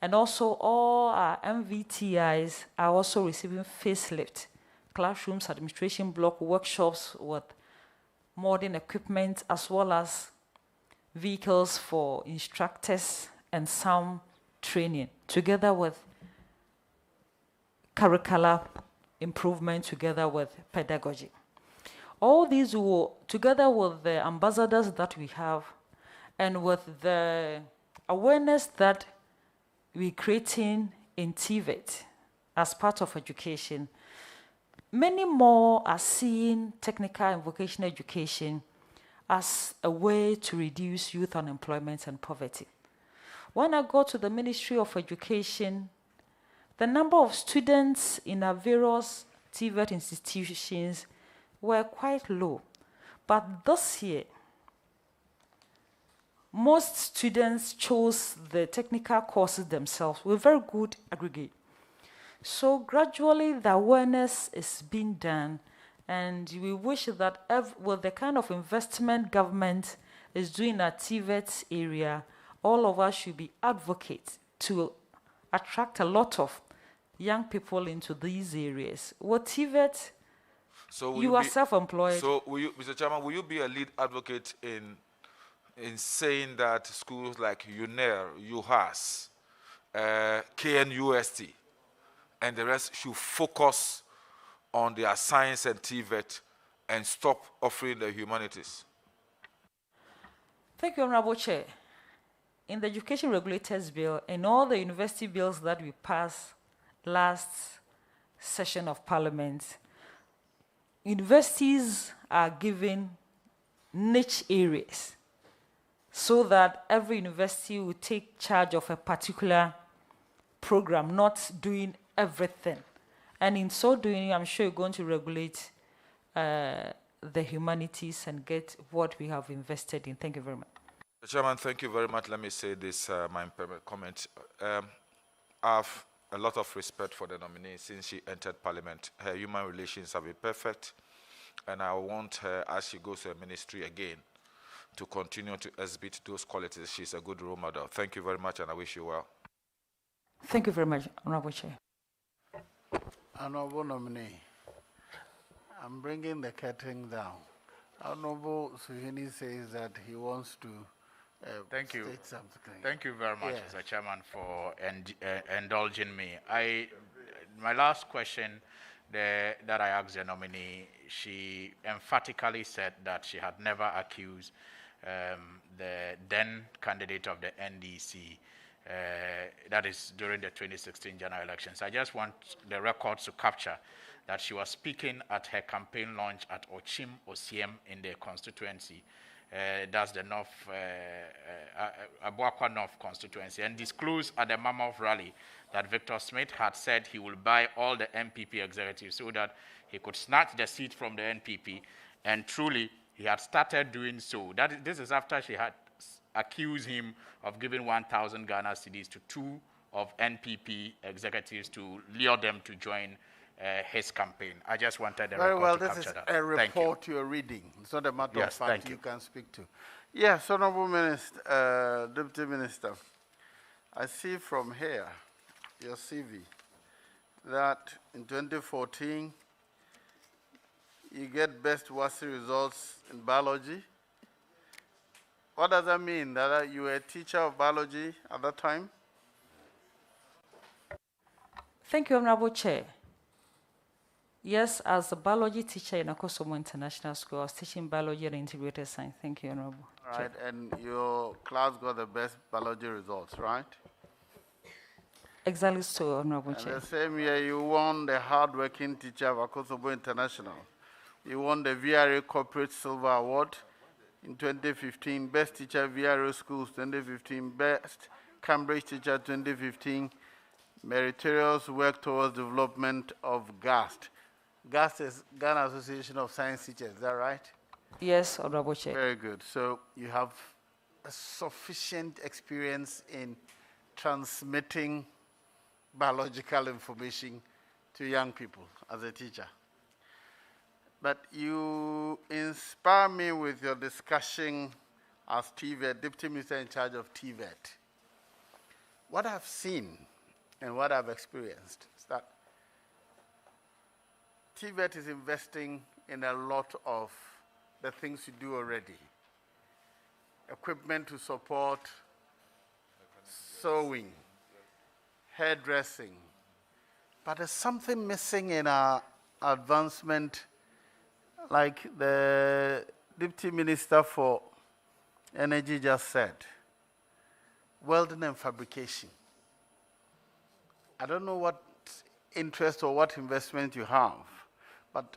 and also all our MVTIs are also receiving facelift, classrooms, administration block, workshops with modern equipment, as well as vehicles for instructors and some training, together with curricular improvement, together with pedagogy. All these will, together with the ambassadors that we have, and with the awareness that we're creating in TVET as part of education, many more are seeing technical and vocational education as a way to reduce youth unemployment and poverty. When I go to the Ministry of Education, the number of students in our various TVET institutions were quite low. But this year, most students chose the technical courses themselves with very good aggregate. So gradually the awareness is being done, and we wish that with the kind of investment government is doing at TVET area, all of us should be advocates to attract a lot of young people into these areas. With TVET, so you are self-employed. So, Mr. Chairman, will you be a lead advocate in saying that schools like UNER, UHAS, KNUST, and the rest should focus on their science and TVET and stop offering the humanities? Thank you, Honorable Chair. In the Education Regulators Bill and all the university bills that we passed last session of Parliament, universities are given niche areas so that every university will take charge of a particular program, not doing everything. And in so doing, I'm sure you're going to regulate the humanities and get what we have invested in. Thank you very much. Mr. Chairman, thank you very much. Let me say this, my comment. I have a lot of respect for the nominee since she entered Parliament. Her human relations have been perfect, and I want her, as she goes to the ministry again, to continue to exhibit those qualities. She's a good role model. Thank you very much, and I wish you well. Thank you very much, Honorable Chair. Honorable nominee, I'm bringing the curtain down. Honorable Suhini says that he wants to Thank you. state something. Thank you very much, Yes. Mr. Chairman, for indulging me. My last question that I asked the nominee, she emphatically said that she had never accused the then candidate of the NDC, that is during the 2016 general elections. I just want the records to capture that she was speaking at her campaign launch at Ochim Osiem in the constituency. That's the North, Abuakwa North constituency, and disclosed at the Mammoth rally that Victor Smith had said he will buy all the NPP executives so that he could snatch the seat from the NPP, and truly he had started doing so. This is after she had accuse him of giving 1,000 Ghana cedis to 2 of NPP executives to lure them to join his campaign. I just wanted the Very record well, to this capture is that. a Thank you. report you're reading. It's not a matter Yes, of fact thank you you. can speak to. Yes, Honorable Minister, Deputy Minister, I see from here, your CV, that in 2014, you get best WASI results in biology. What does that mean? That you were a teacher of biology at that time? Thank you, Honorable Chair. Yes, as a biology teacher in Akosomo International School, I was teaching biology and integrated science. Thank you, Honorable Right, Chair. and your class got the best biology results, right? Exactly so, Honorable And Chair. the same year, you won the hardworking teacher of Akosomo International. You won the VRA Corporate Silver Award in 2015, Best Teacher VRA Schools 2015, Best Cambridge Teacher 2015, Meritorious Work Towards Development of GAST. GAST is Ghana Association of Science Teachers, is that right? Yes, Honorable Chair. Very good. So you have a sufficient experience in transmitting biological information to young people as a teacher. But you inspire me with your discussion as TVET, Deputy Minister in charge of TVET. What I've seen and what I've experienced is that TVET is investing in a lot of the things you do already. Equipment to support sewing, hairdressing. But there's something missing in our advancement, like the Deputy Minister for Energy just said, welding and fabrication. I don't know what interest or what investment you have, but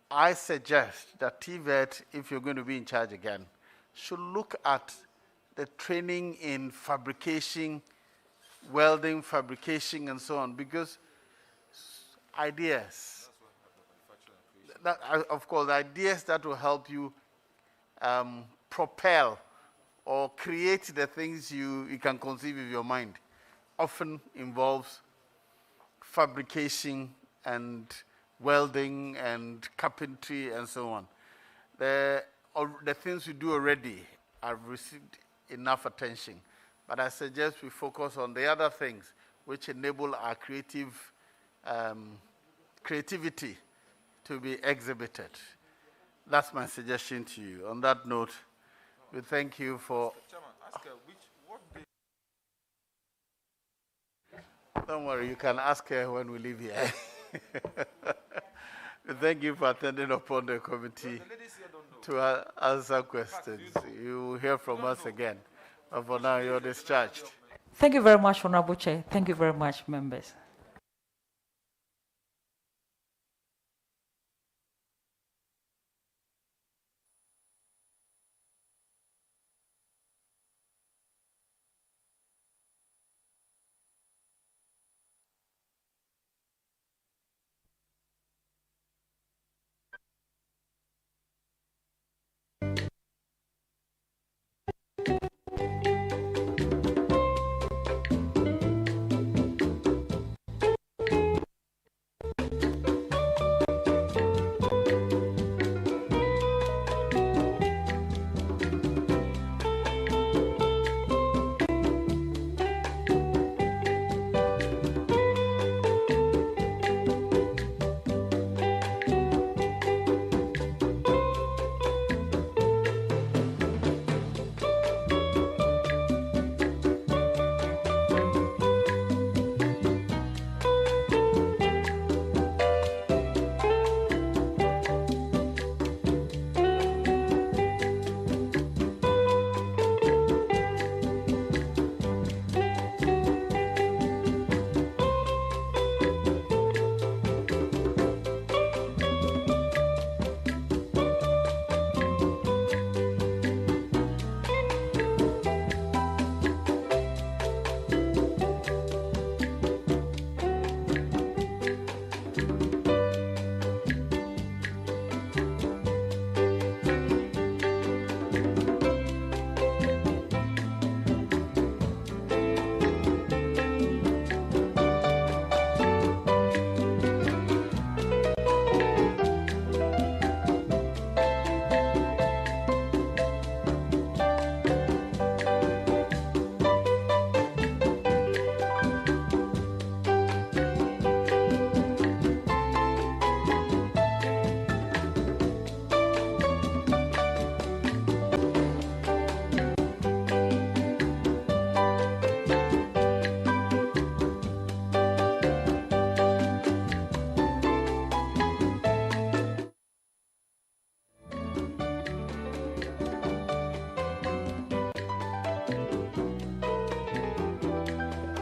I suggest that TVET, if you're going to be in charge again, should look at the training in fabrication, welding, fabrication, and so on, because ideas, of course, ideas that will help you propel or create the things you can conceive of your mind often involves fabrication and welding and carpentry and so on. The things we do already have received enough attention, but I suggest we focus on the other things which enable our creativity to be exhibited. That's my suggestion to you. On that note, we thank you for... Chairman, ask her what day... Don't worry, you can ask her when we leave here. We thank you for attending upon the committee to answer questions. You will hear from us again. But for now, you're discharged. Thank you very much, Honorable Chair. Thank you very much, members.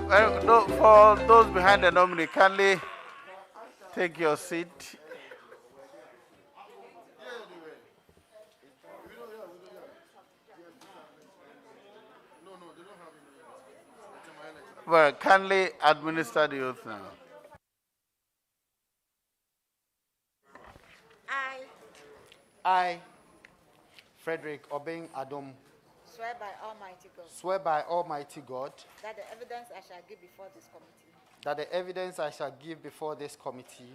For those behind the nominee, kindly take your seat. Well, kindly administer the oath now. I, Frederick Obeng Adom, Swear by Almighty God swear by Almighty God that the evidence I shall give before this committee that the evidence I shall give before this committee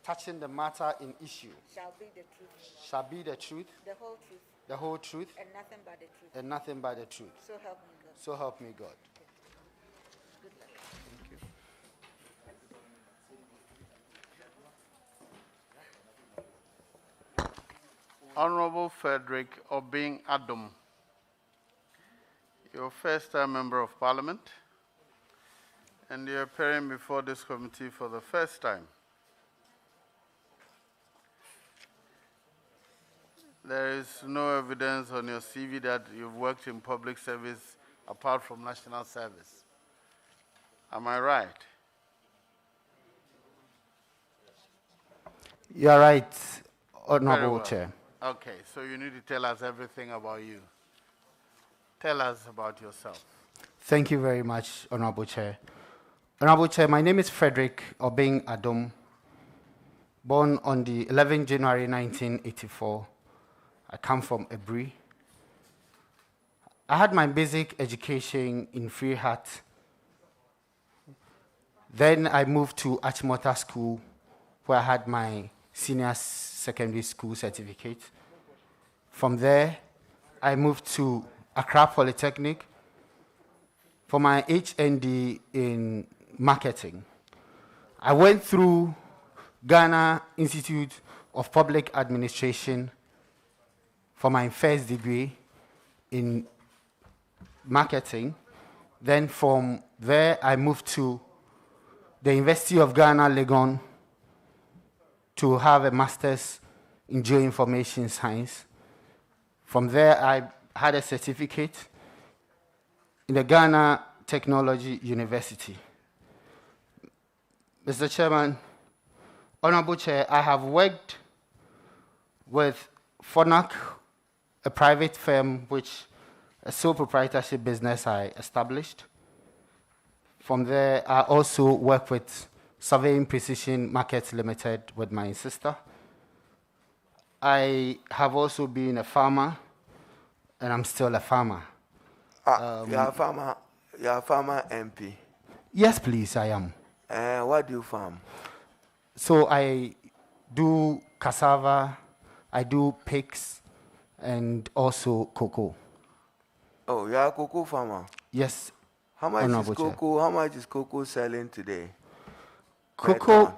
touching the matter in issue shall be the truth, the truth, the whole truth, the whole truth, and nothing but the truth. and nothing but the truth. So help me God. So help me God. Good luck. Thank you. Honorable Frederick Obeng Adom, you're a first-time member of Parliament, and you're appearing before this committee for the first time. There is no evidence on your CV that you've worked in public service apart from national service. Am I right? You are right, Very Honorable well. Chair. Okay, so you need to tell us everything about you. Tell us about yourself. Thank you very much, Honorable Chair. Honorable Chair, my name is Frederick Obeng Adom, born on the 11th January 1984. I come from Ebri. I had my basic education in Free Heart. Then I moved to Achimota School, where I had my senior secondary school certificate. From there, I moved to Accra Polytechnic for my HND in marketing. I went through Ghana Institute of Public Administration for my first degree in marketing. Then from there, I moved to the University of Ghana, Legon, to have a master's in geoinformation science. From there, I had a certificate in the Ghana Technology University. Mr. Chairman, Honorable Chair, I have worked with FONAC, a private firm which a sole proprietorship business I established. From there, I also work with Surveying Precision Markets Limited with my sister. I have also been a farmer, and I'm still a farmer. You're a farmer. You're a farmer MP. Yes, please, I am. What do you farm? So I do cassava, I do pigs, and also cocoa. Oh, you're a cocoa farmer. Yes. How much Honorable is cocoa? Chair. How much is cocoa selling today? Cocoa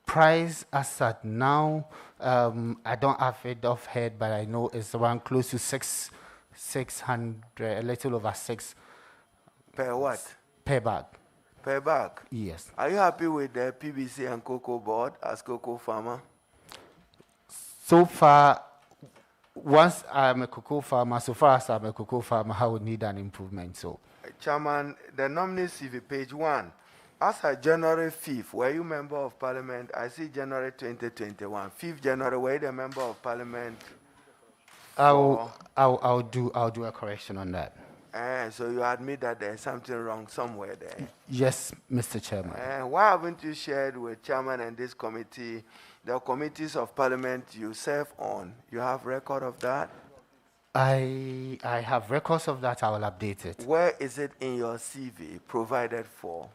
price as at now, I don't have it off head, but I know it's around close to 600, a little over 6 Per what? per bag. Per bag? Yes. Are you happy with the PBC and cocoa board as cocoa farmer? So far, once I'm a cocoa farmer, so far as I'm a cocoa farmer, I would need an improvement. So, Chairman, the nominee CV, page 1. As a January 5th, were you member of parliament? I see January 2021. 5th January, were you the member of parliament? I'll do a correction on that. So you admit that there's something wrong somewhere there? Yes, Mr. Chairman. Why haven't you shared with chairman and this committee the committees of parliament you serve on? You have record of that? I have records of that. I will update it. Where is it in your CV provided for?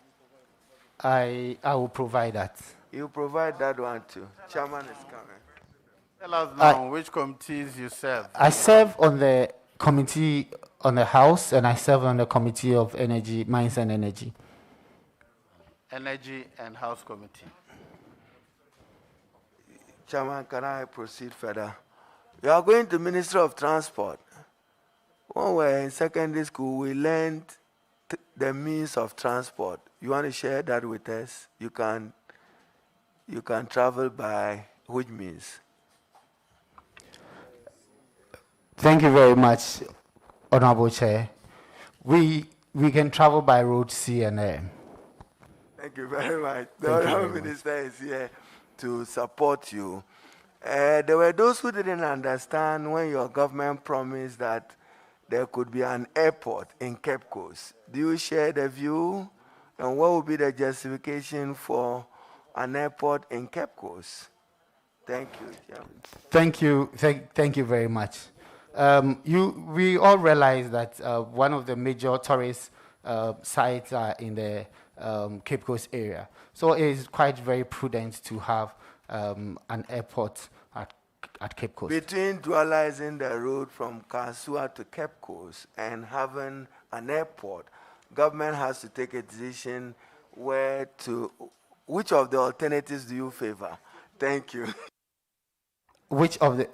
I will provide that. You provide that one too. Chairman is coming. Tell us now which committees you serve. I serve on the committee on the House, and I serve on the Committee of Energy, Mines and Energy. Energy and House Committee. Chairman, can I proceed further? You are going to Ministry of Transport. When we were in secondary school, we learned the means of transport. You want to share that with us? You can travel by which means? Thank you very much, Honorable Chair. We we can travel by road, sea, and air. Thank you very much. The Thank you Honourable very much. Minister is here to support you. There were those who didn't understand when your government promised that there could be an airport in Cape Coast. Do you share the view? And what would be the justification for an airport in Cape Coast? Thank you, Chairman. Thank you very much. We all realize that one of the major tourist sites are in the Cape Coast area. So it is quite very prudent to have an airport at Cape Coast. Between dualizing the road from Kasua to Cape Coast and having an airport, government has to take a decision which of the alternatives do you favor? Thank you. Which of the,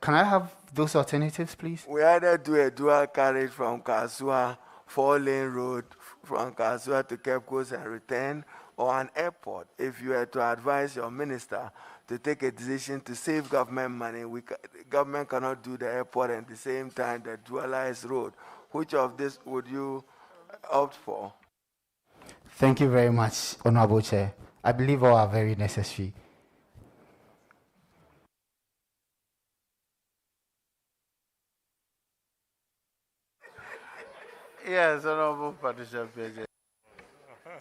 can I have those alternatives, please? We either do a dual carriage from Kasua, 4-lane road from Kasua to Cape Coast and return, or an airport. If you were to advise your minister to take a decision to save government money, government cannot do the airport and at the same time the dualized road. Which of this would you opt for? Thank you very much, Honorable Chair. I believe all are very necessary. Yes, Honorable Patricia PJ.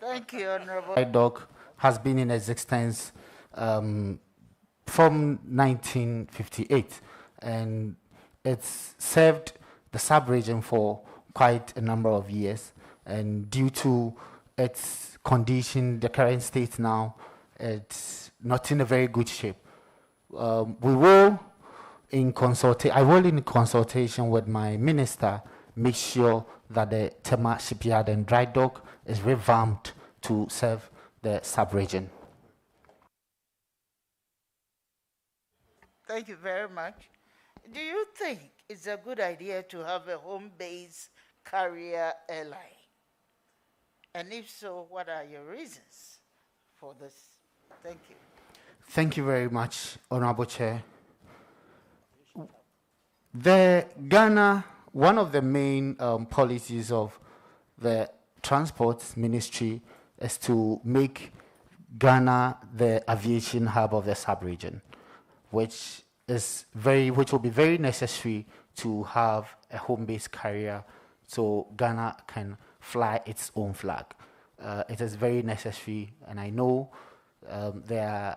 Thank you, Honorable. Dry dock has been in existence from 1958, and it's served the sub-region for quite a number of years. And due to its condition, the current state now, it's not in a very good shape. I will, in consultation with my minister, make sure that the Tema shipyard and dry dock is revamped to serve the sub-region. Thank you very much. Do you think it's a good idea to have a home-based carrier airline? And if so, what are your reasons for this? Thank you. Thank you very much, Honorable Chair. The Ghana, one of the main policies of the Transport Ministry is to make Ghana the aviation hub of the sub-region, which will be very necessary to have a home-based carrier so Ghana can fly its own flag. It is very necessary, and I know there are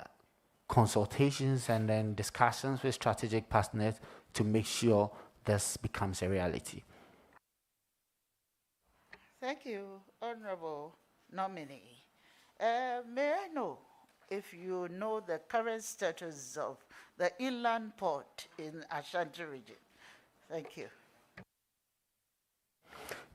consultations and then discussions with strategic partners to make sure this becomes a reality. Thank you, Honorable Nominee. May I know if you know the current status of the inland port in Ashanti region? Thank you.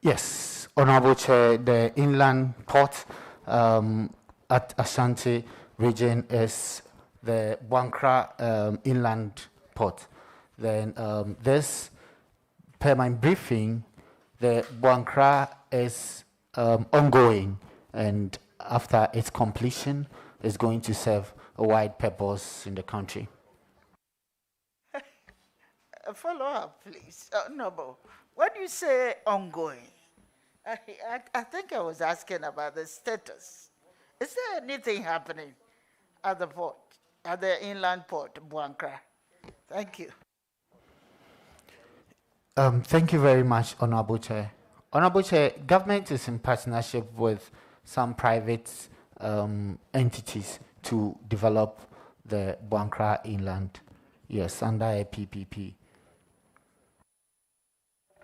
Yes, Honorable Chair, the inland port at Ashanti region is the Buankra inland port. Then this, per my briefing, the Buankra is ongoing, and after its completion, is going to serve a wide purpose in the country. A follow-up, please. Honorable, what do you say ongoing? I think I was asking about the status. Is there anything happening at the port, at the inland port, Buankra? Thank you. Thank you very much, Honorable Chair. Honorable Chair, government is in partnership with some private entities to develop the Buankra inland, yes, under a PPP.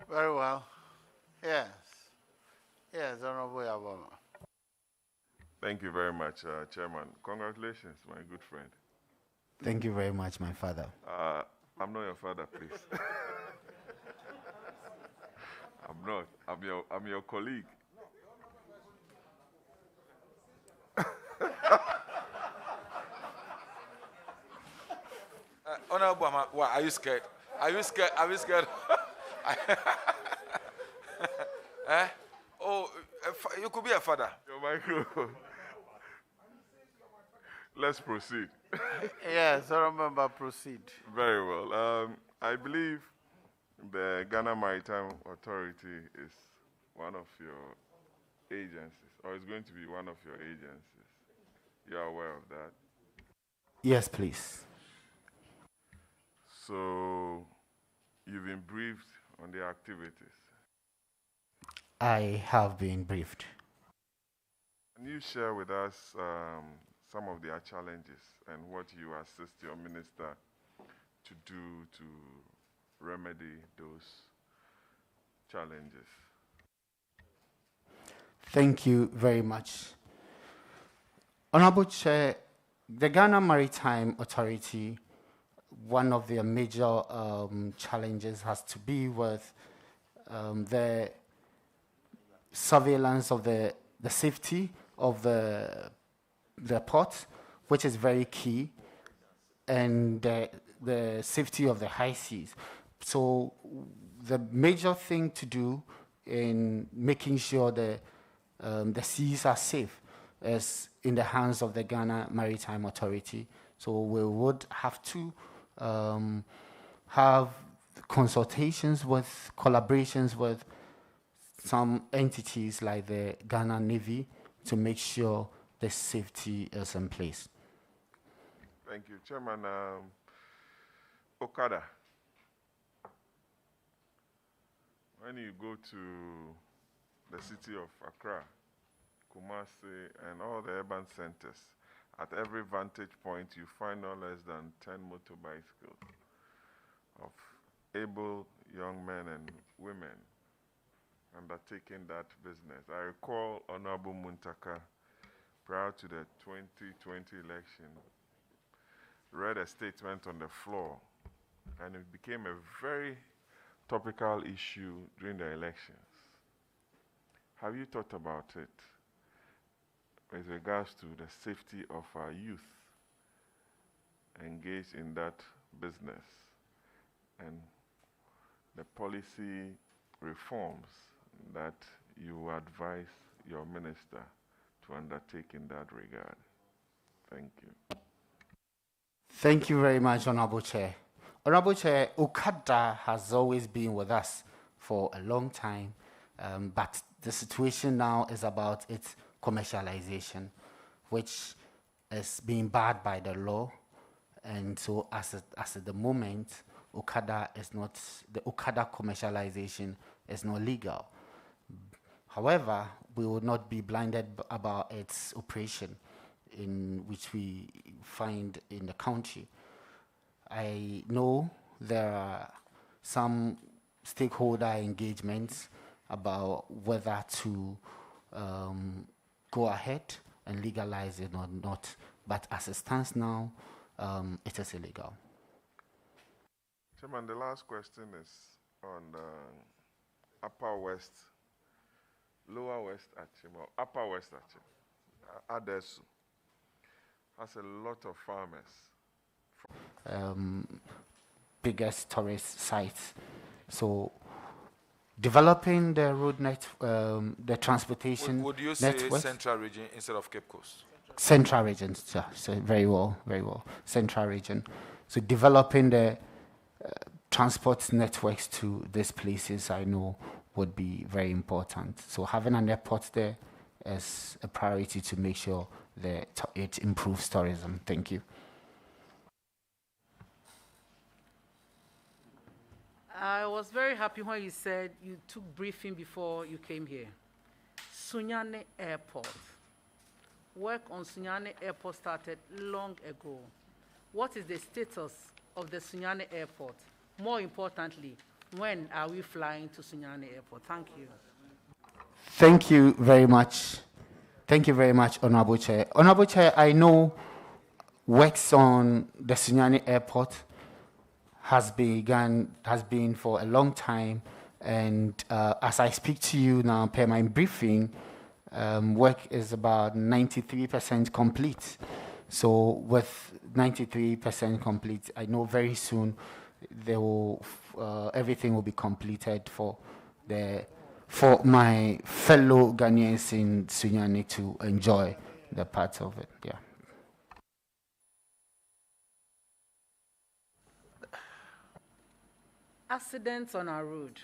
Very well. Yes. Yes, Honorable Yabama. Thank you very much, Chairman. Congratulations, my good friend. Thank you very much, my father. I'm not your father, please. I'm not. I'm your colleague. Honorable, why are you scared? Are you scared? Are you scared? Eh? Oh, you could be a father. Yo, Michael. Let's proceed. Yes, Honorable Member, proceed. Very well. I believe the Ghana Maritime Authority is one of your agencies, or it's going to be one of your agencies. You're aware of that? Yes, please. So you've been briefed on the activities. I have been briefed. Can you share with us some of their challenges and what you assist your minister to do to remedy those challenges? Thank you very much. Honorable Chair, the Ghana Maritime Authority, one of their major challenges has to be with the surveillance of the safety of the port, which is very key, and the safety of the high seas. So the major thing to do in making sure the seas are safe is in the hands of the Ghana Maritime Authority. So we would have to have consultations with, collaborations with some entities like the Ghana Navy to make sure the safety is in place. Thank you. Chairman, Okada, when you go to the city of Accra, Kumasi, and all the urban centers, at every vantage point, you find no less than 10 motorbicycles of able young men and women undertaking that business. I recall Honorable Muntaka, prior to the 2020 election, read a statement on the floor, and it became a very topical issue during the elections. Have you thought about it with regards to the safety of our youth engaged in that business and the policy reforms that you advise your minister to undertake in that regard? Thank you. Thank you very much, Honorable Chair. Honorable Chair, Okada has always been with us for a long time, but the situation now is about its commercialization, which is being barred by the law. And so as at the moment, the Okada commercialization is not legal. However, we will not be blinded about its operation, in which we find in the country. I know there are some stakeholder engagements about whether to go ahead and legalize it or not, but as it stands now, it is illegal. Chairman, the last question is on the Upper West, Lower West Achim, or Upper West Achim. Adesu has a lot of farmers. Biggest tourist sites. So developing the road the transportation Would you say network. Central Region instead of Cape Coast? Central region, so very well. Central region. So developing the transport networks to these places, I know, would be very important. So having an airport there is a priority to make sure that it improves tourism. Thank you. I was very happy when you said you took briefing before you came here. Sunyani Airport. Work on Sunyani Airport started long ago. What is the status of the Sunyani Airport? More importantly, when are we flying to Sunyani Airport? Thank you. Thank you very much. Thank you very much, Honorable Chair. Honorable Chair, I know works on the Sunyani Airport has been for a long time, and as I speak to you now, per my briefing, work is about 93% complete. So with 93% complete, I know very soon there will everything will be completed for my fellow Ghanaians in Sunyani to enjoy the part of it. Yeah. Accidents on our road.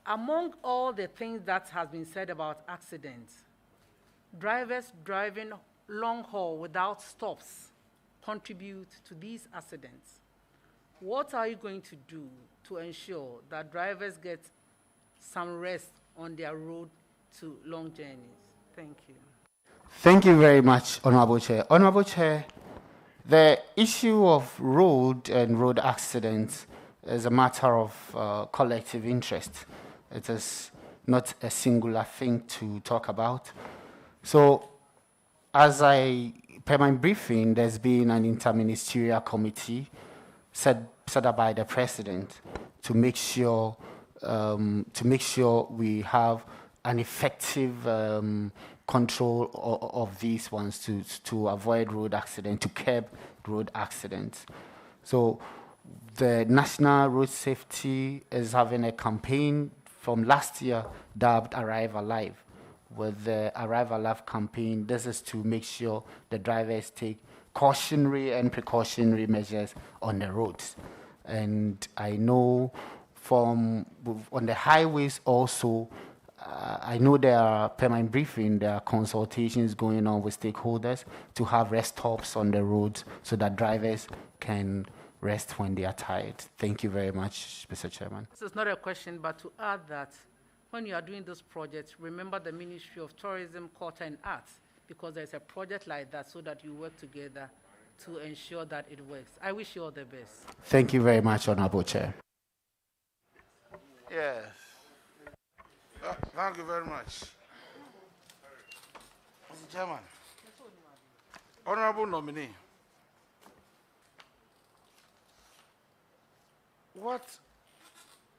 among all the things that has been said about accidents, drivers driving long haul without stops contribute to these accidents. What are you going to do to ensure that drivers get some rest on their road to long journeys? Thank you. Thank you very much, Honorable Chair. Honorable Chair, the issue of road and road accidents is a matter of collective interest. It is not a singular thing to talk about. So, per my briefing, there's been an interministerial committee set up by the President to make sure we have an effective control of these ones to avoid road accidents, to curb road accidents. So the National Road Safety is having a campaign from last year dubbed Arrive Alive. With the Arrive Alive campaign, this is to make sure the drivers take cautionary and precautionary measures on the roads. And I know on the highways also, I know per my briefing, there are consultations going on with stakeholders to have rest stops on the roads so that drivers can rest when they are tired. Thank you very much, Mr. Chairman. This is not a question, but to add that when you are doing this project, remember the Ministry of Tourism, Culture and Arts, because there's a project like that so that you work together to ensure that it works. I wish you all the best. Thank you very much, Honorable Chair. Yes. Thank you very much. Mr. Chairman, Honorable Nominee, what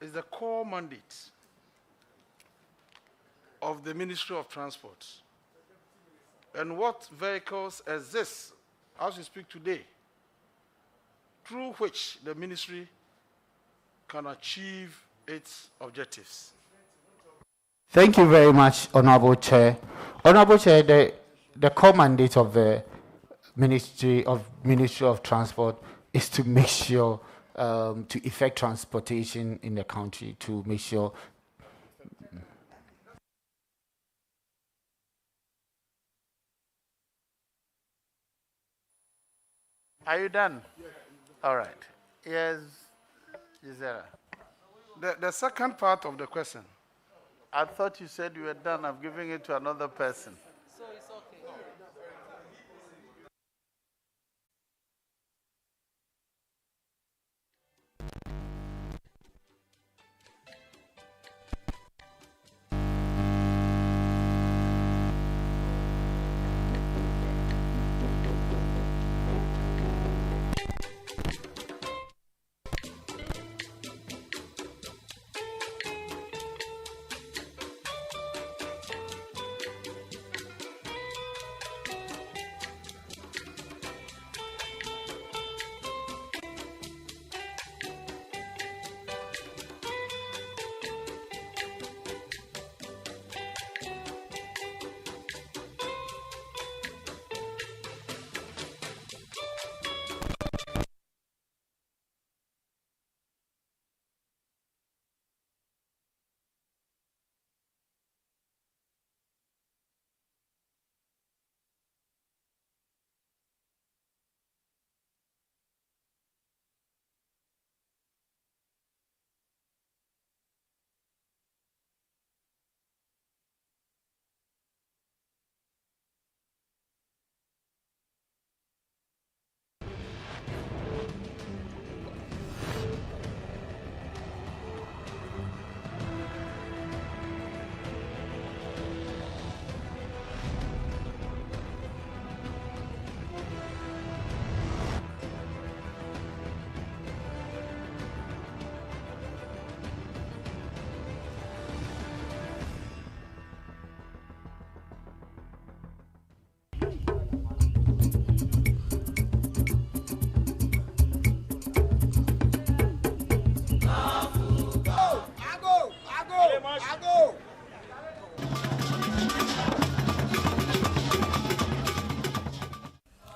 is the core mandate of the Ministry of Transport? And what vehicles exist as we speak today through which the ministry can achieve its objectives? Thank you very much, Honorable Chair. Honorable Chair, the core mandate of the Ministry of Transport is to make sure to effect transportation in the country, to make sure. Are you done? Yes. All right. Yes, Gisela. The second part of the question. I thought you said you were done. I'm giving it to another person. So it's okay.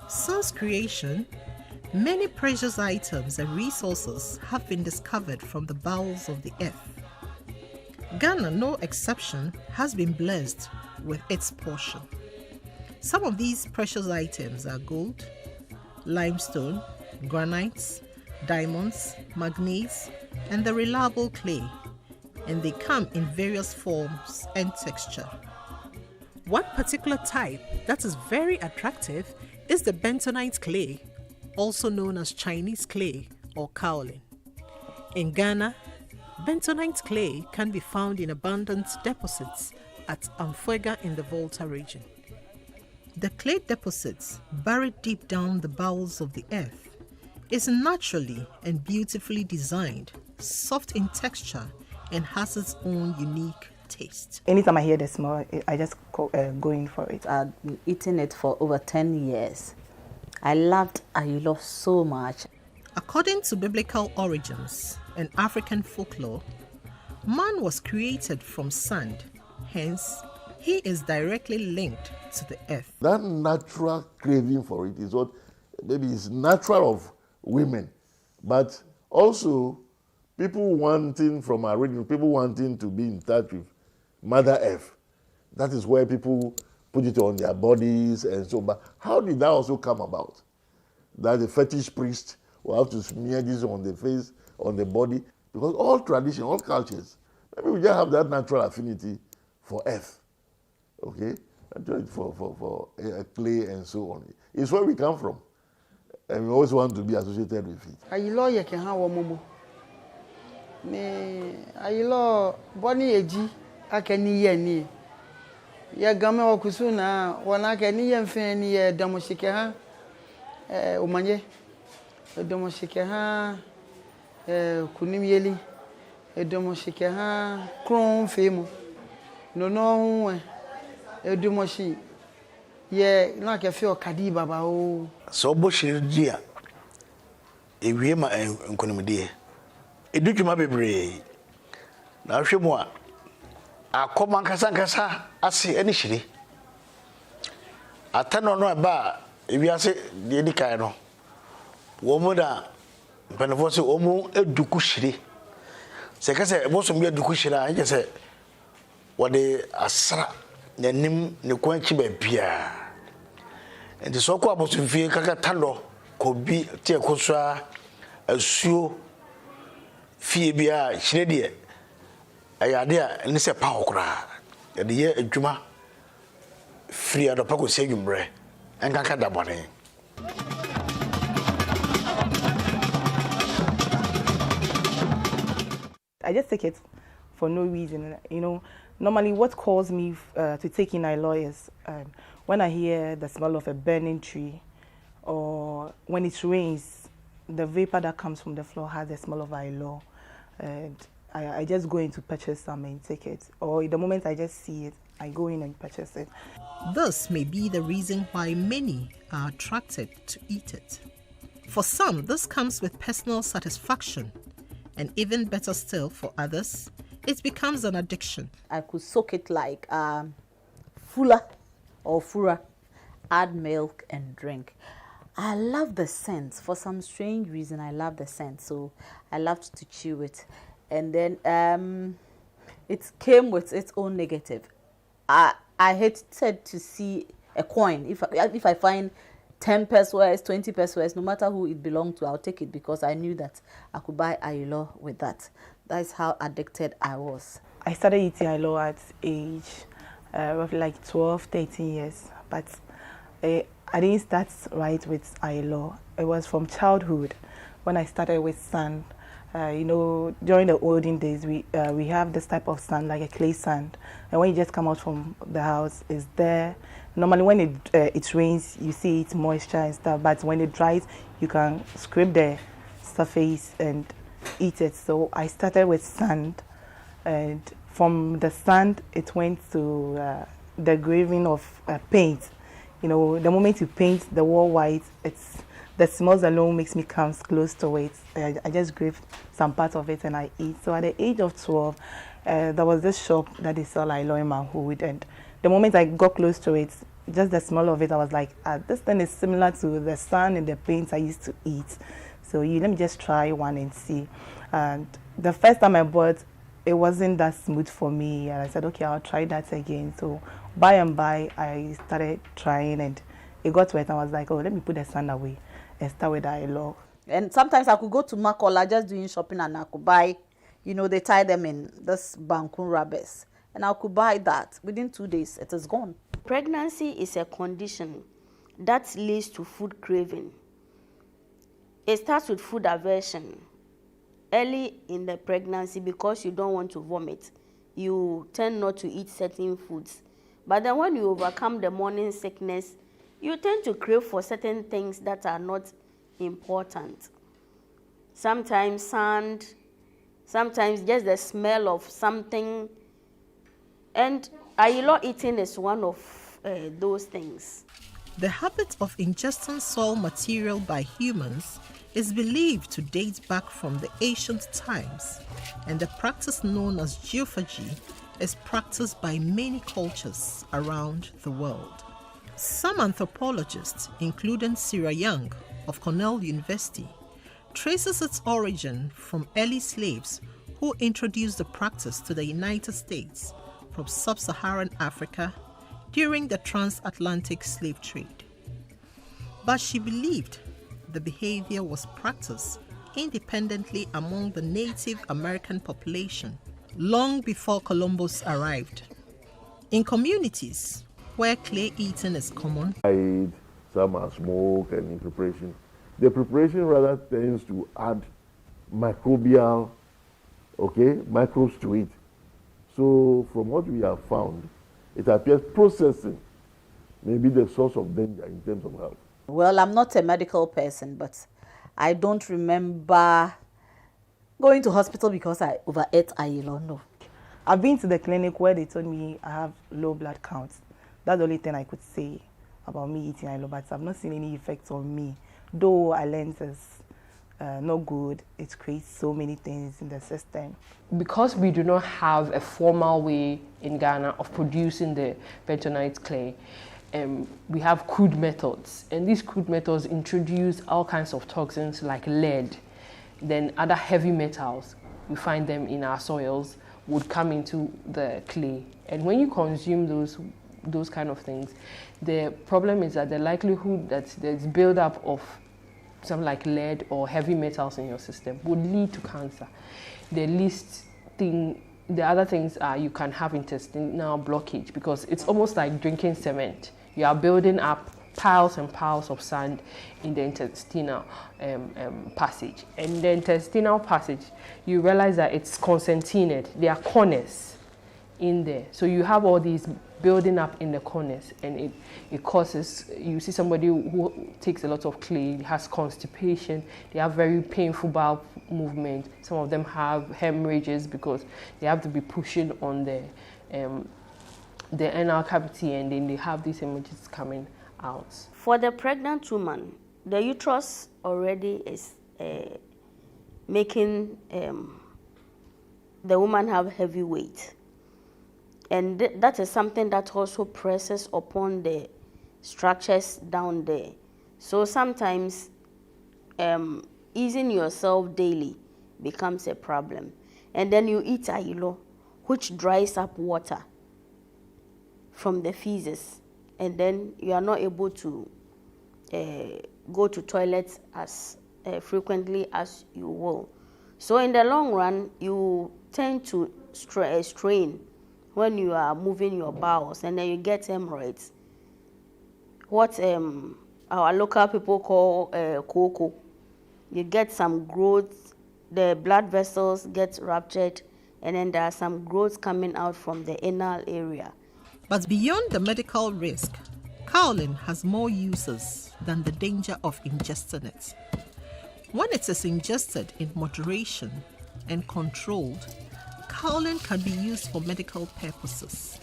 Since creation, many precious items and resources have been discovered from the bowels of the earth. Ghana, no exception, has been blessed with its portion. Some of these precious items are gold, limestone, granites, diamonds, manganese, and the reliable clay, and they come in various forms and texture. One particular type that is very attractive is the bentonite clay, also known as Chinese clay or kaolin. In Ghana, bentonite clay can be found in abundant deposits at Amfuega in the Volta region. The clay deposits, buried deep down the bowels of the earth, is naturally and beautifully designed, soft in texture, and has its own unique taste. Anytime I hear the smell, I just go in for it. I've been eating it for over 10 years. I loved ayilo so much. According to biblical origins and African folklore, man was created from sand, hence he is directly linked to the earth. That natural craving for it is what maybe is natural of women, but also people wanting from our region, people wanting to be in touch with Mother Earth. That is where people put it on their bodies and so. But how did that also come about? That the fetish priest will have to smear this on the face, on the body, because all tradition, all cultures, maybe we just have that natural affinity for earth. Okay, for clay and so on. It's where we come from, and we always want to be associated with it. Ayilo ye can have one me ayilo boni eji akani ye ni ye game okusu na wona akani ye mfen ni ye damoshike ha omanye damoshike ha kunim yeli damoshike ha kron femu no Edumoshi, ye like a few kadi baba o. So boshiri dia. Ewie ma nkonimdie. Edutwuma bebre. Na hwemu a akoma nkasa ase ani hire. Atano no eba ewiase de dikai no. Wo mu da mpanefo se wo mu eduku hire. Se kase boso mbi eduku hire a nje se wode asra Nanim ne kwanchi ba bia. And the soko abosufie kaka talo ko bi tie kosua asuo fie bia hire de ayade a ne se pa okra. E de ye adwuma free adopa ko se dwumbre enkanka da bone. I just take it for no reason, you know. Normally, what calls me to take in ayilo is when I hear the smell of a burning tree, or when it rains, the vapor that comes from the floor has the smell of ayilo, and I just go in to purchase some and take it. Or the moment I just see it, I go in and purchase it. This may be the reason why many are attracted to eat it. For some, this comes with personal satisfaction, and even better still for others, it becomes an addiction. I could soak it like fula or fura, add milk and drink. I love the scent. For some strange reason, I love the scent, so I loved to chew it. And then it came with its own negative. I hated to see a coin. If I find 10 pesos, 20 pesos, no matter who it belonged to, I'll take it because I knew that I could buy ayilo with that. That's how addicted I was. I started eating ayilo at age roughly like 12, 13 years. But I didn't start right with ayilo. It was from childhood when I started with sand. You know, during the olden days, we have this type of sand, like a clay sand. And when you just come out from the house, it's there. Normally when it rains, you see it's moisture and stuff. But when it dries, you can scrape the surface and eat it. So I started with sand, and from the sand it went to the graving of paint. You know, the moment you paint the wall white, the smells alone makes me come close to it. I just grave some part of it and I eat. So at the age of 12, there was this shop that they sell ayilo in my hood, and the moment I got close to it, just the smell of it, I was like, this thing is similar to the sand and the paints I used to eat. So let me just try one and see. And the first time I bought it wasn't that smooth for me, and I said, okay, I'll try that again. So by and by, I started trying, and it got wet. I was like, oh, let me put the sand away and start with ILO. And sometimes I could go to Makola just doing shopping, and I could buy, they tie them in this Bankun rubbers, and I could buy that. Within 2 days, it is gone. Pregnancy is a condition that leads to food craving. It starts with food aversion. Early in the pregnancy, because you don't want to vomit, you tend not to eat certain foods. But then when you overcome the morning sickness, you tend to crave for certain things that are not important. Sometimes sand, sometimes just the smell of something. And ayilo eating is one of those things. The habit of ingesting soil material by humans is believed to date back from the ancient times, and the practice known as geophagy is practiced by many cultures around the world. Some anthropologists, including Sarah Young of Cornell University, traces its origin from early slaves who introduced the practice to the United States from sub-Saharan Africa during the transatlantic slave trade. But she believed the behavior was practiced independently among the Native American population long before Columbus arrived. In communities where clay eating is common, some are smoke and in preparation. The preparation rather tends to add microbial, microbes to it. So from what we have found, it appears processing may be the source of danger in terms of health. Well, I'm not a medical person, but I don't remember going to hospital because I overate ayilo. No. I've been to the clinic where they told me I have low blood counts. That's the only thing I could say about me eating ayilo, but I've not seen any effects on me. Though I learned it's not good, it creates so many things in the system. Because we do not have a formal way in Ghana of producing the bentonite clay, we have crude methods, and these crude methods introduce all kinds of toxins like lead. Then other heavy metals, we find them in our soils, would come into the clay. And when you consume those kind of things, the problem is that the likelihood that there's buildup of something like lead or heavy metals in your system would lead to cancer. The other things are you can have intestinal blockage, because it's almost like drinking cement. You are building up piles and piles of sand in the intestinal passage. And the intestinal passage, you realize that it's concertinaed. There are corners in there. So you have all these building up in the corners, and it causes, you see somebody who takes a lot of clay, has constipation, they have very painful bowel movement. Some of them have hemorrhages because they have to be pushing on the anal cavity, and then they have these hemorrhages coming out. For the pregnant woman, the uterus already is making the woman have heavy weight. And that is something that also presses upon the structures down there. So sometimes easing yourself daily becomes a problem. And then you eat ayilo, which dries up water from the feces. And then you are not able to go to toilets as frequently as you will. So in the long run, you tend to strain when you are moving your bowels, and then you get hemorrhoids. What our local people call cocoa. You get some growth, the blood vessels get ruptured, and then there are some growths coming out from the anal area. But beyond the medical risk, kaolin has more uses than the danger of ingesting it. When it is ingested in moderation and controlled, kaolin can be used for medical purposes.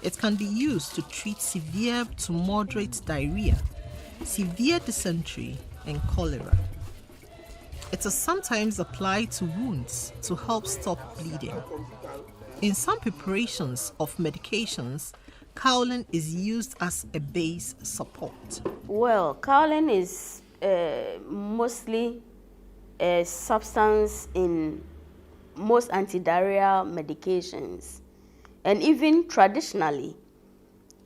It can be used to treat severe to moderate diarrhea, severe dysentery, and cholera. It is sometimes applied to wounds to help stop bleeding. In some preparations of medications, kaolin is used as a base support. Well, kaolin is mostly a substance in most anti-diarrheal medications. And even traditionally,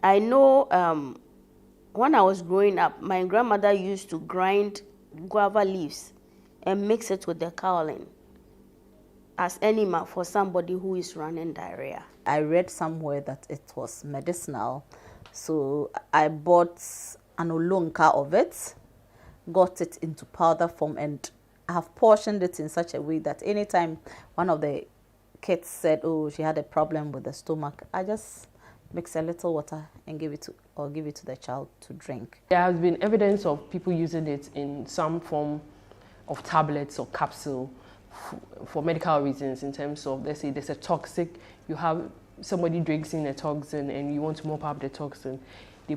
I know when I was growing up, my grandmother used to grind guava leaves and mix it with the kaolin as enema for somebody who is running diarrhea. I read somewhere that it was medicinal, so I bought an olonka of it, got it into powder form, and I have portioned it in such a way that anytime one of the kids said, oh, she had a problem with the stomach, I just mix a little water and give it to the child to drink. There has been evidence of people using it in some form of tablets or capsule for medical reasons, in terms of, let's say there's a toxic, you have somebody drinks in a toxin and you want to mop up the toxin, they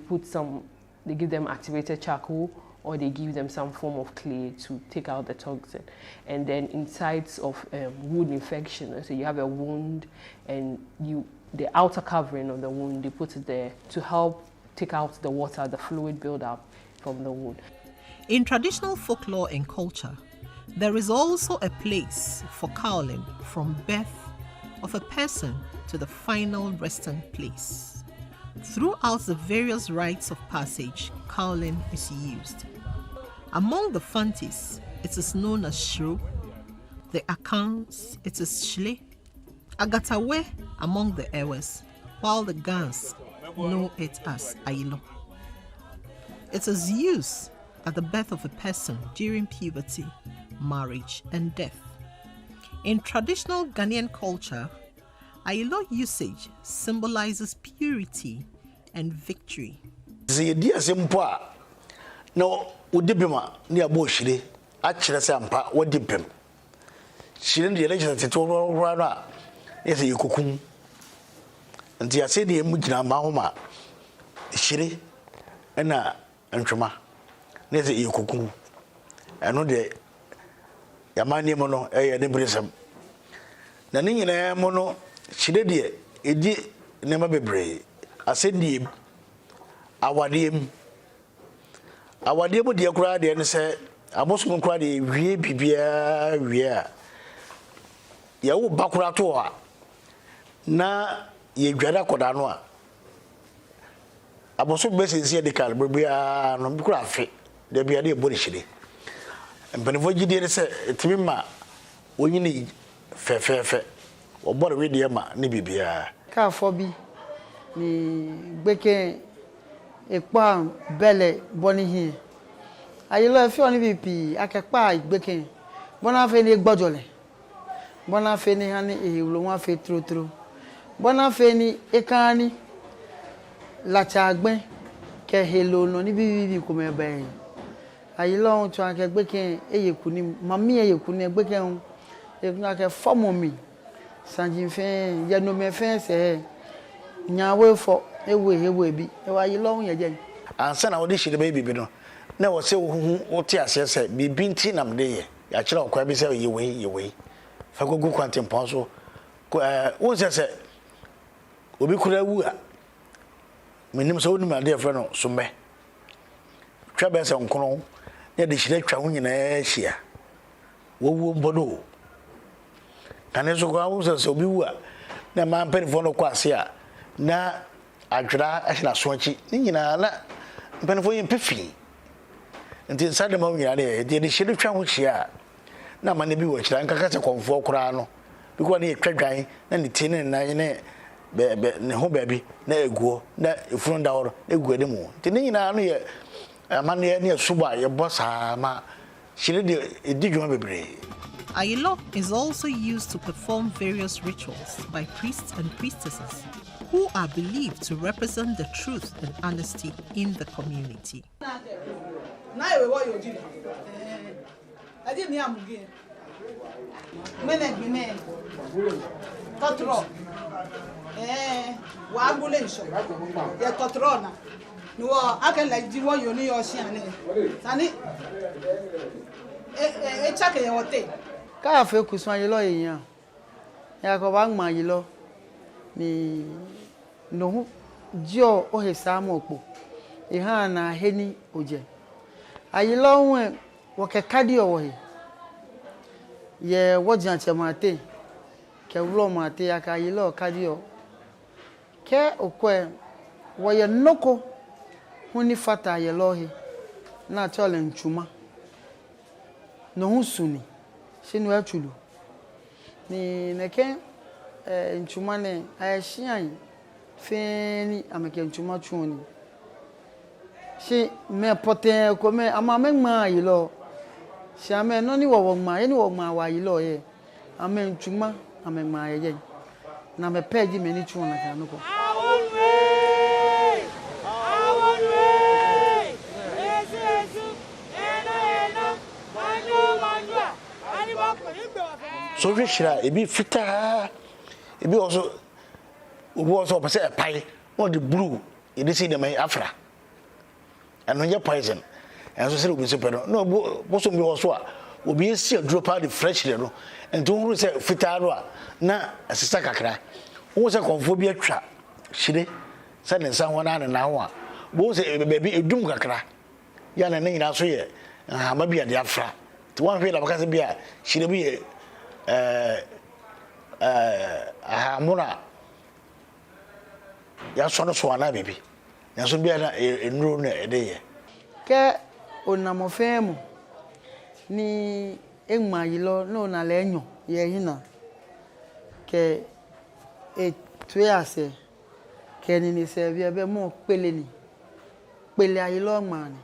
give them activated charcoal, or they give them some form of clay to take out the toxin. And then in sites of wound infection, so you have a wound and the outer covering of the wound, they put it there to help take out the water, the fluid buildup from the wound. In traditional folklore and culture, there is also a place for kaolin from birth of a person to the final resting place. Throughout the various rites of passage, kaolin is used. Among the Fantis, it is known as Shro. The Akans, it is Shle. Agatawe among the Ewes, while the Gans know it as Ailo. It is used at the birth of a person during puberty, marriage, and death. In traditional Ghanaian culture, Ailo usage symbolizes purity and victory. No, udibima ni aboshire akire se ampa wadibem shire ndi election tito rara ese yikukum nti ase de emu gina ma homa shire na ntwema na ese yikukum eno de yamani mo no eye ne bresem na ni nyina mo no shire de edi ne ma bebre ase ndi awadiem awade mu de kura de ne se abosom kura de wie bibia wie a ye wo bakura to a na ye dwada koda no a abosom be sensie de kal bibia no kura afi de bia de bori hire mpanifo gidi ne se timi ma onyini fefefe obore we de ma ne bibia ka fo bi ni gbeke ekpa bele boni hi ayelo efi oni bipi akepa igbeke bona fe ni gbojole bona fe ni hani ehewlo wa fe trotro bona fe ni ekani lacha agbe ke helo no ni bibi ko me be ayelo on to akegbeke eyeku ni mami eyeku ni egbeke on ekuna ke fomo mi sanjin fe ye no me fe se nyawe fo ewe bi ewa yi lo yen je ansa na wodi shire baby bi no na wo se wo ti ase se bibi nti nam de ye ya kira okwa bi se ye we fa gogu kwantempon so wo se obi kura wu a menim so woni ma de fre no so me twa be se nkono na de shire twa ho nyina hia wo wu mbodo kane so kwa wo se obi wu a na ma mpelifo no kwa ase a na adwira ahina soanchi ni nyina na mpanifo yin pefi nti sade ma nyina de hire twa ho hia na ma ne bi wo hira nkaka se konfo kora no biko na etwadwan na ne tini na ne ne ho baabi na eguo na efunu ndaworo eguo de mu nti ni nyina no ye amane ne suba ye bosa ma hire de edidwon bebre. Ayilo is also used to perform various rituals by priests and priestesses who are believed to represent the truth and honesty in the community. Ka fe kusun Ayilo eyan ya ko ba ngma Ayilo ni no jo o he samo opo iha na heni oje Ayilo won wo ke kadi owo he ye wo jan chemate ke wlo ma te aka yilo kadio ke okwe wo ye noko huni fata ye lohi na chole nchuma no husuni shinu achulu ni neke nchuma ne ayeshian feni ameke nchuma chuni shi me pote ko me amame ma yilo shi ame no ni wo ma ye ni wo ma wa yilo ye ame nchuma ame ma ye na me peji me ni chuna ka no ko so rishira ebi fita ebi also obo also pese a pie on the blue you see them afra and on your poison and so say obi so pedo no bo so mi also a obi esi drop out the fresh there no and to say fita ro na asisa kakra wo say konfo bi atwa shire say ne san wona na ho a bo say baby edum kakra ya na nyina so ye ma bia de afra to one feel like say bia shire bi ahamuna ya so no so ana baby ya so bia na enuro na edeye ke onamofemu ni enma yilo no na lenyo ye hina ke etuase ke ni se bia be mo pele ni pele ayilo ma ni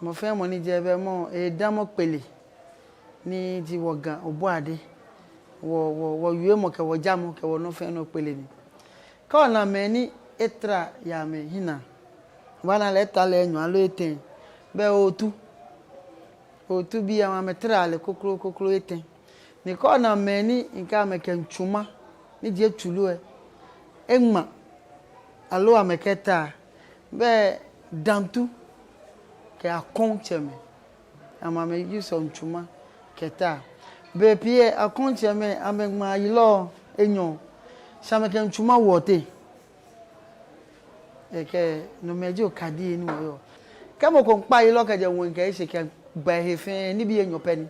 mo femu ni je be mo edamo pele ni di wogan obuade wo yue mo ke wo jamo ke wo no fe no pele ni ka na me ni etra ya me hina wana le ta le nyu alo eten be otu bi ya ma metra le kokro eten ni ka na me ni nka me ke nchuma ni je tulu enma alo ameketa be dantu ke akon cheme ama me use nchuma keta be pie akon cheme amegma yilo enyo shame ke nchuma wote eke no meje okadi ni wo kamo ko pa yilo ka je won ke se ke gba hefe ni bi enyo pani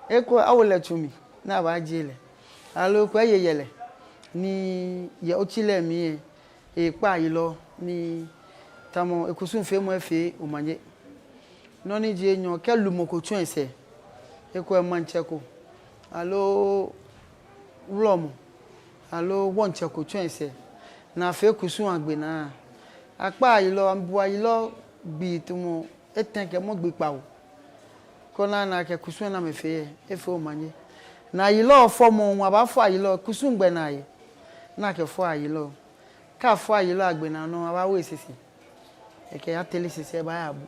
eko awole tumi na ba jile alo ko yeyele ni ye ochile mi pa yilo ni tamo ekusun fe mo efe o manje no ni je enyo ke lumoko tun ese eko e mancheko alo wlomo alo woncheko tun ese na fe kusun agbe na apa yilo ambu yilo bi tumo etenke mo gbe pa o kona na ke kusun na me fe efe o manje na yilo fo mo won aba fo yilo kusun gbe na ye na ke fo yilo ka fo yilo agbe na no aba we sisi eke ya tele sisi ba ya bu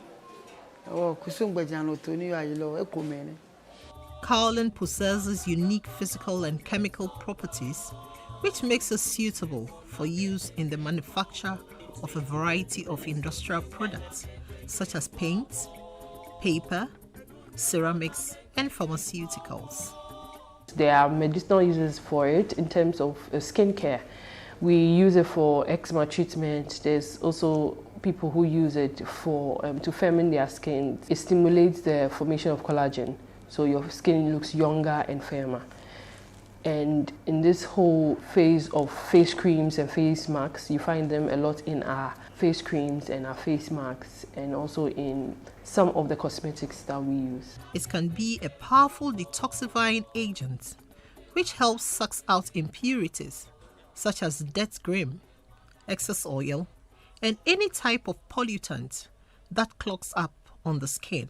o kusun gbe jan lo to ni yilo e ko mene. Kaolin possesses unique physical and chemical properties which makes it suitable for use in the manufacture of a variety of industrial products such as paints, paper, ceramics, and pharmaceuticals. There are medicinal uses for it in terms of skincare. We use it for eczema treatment. There's also people who use it for to firmen their skin. It stimulates the formation of collagen, so your skin looks younger and firmer. And in this whole phase of face creams and face masks, you find them a lot in our face creams and our face masks, and also in some of the cosmetics that we use. It can be a powerful detoxifying agent which helps suck out impurities such as dead grime, excess oil, and any type of pollutant that clogs up on the skin.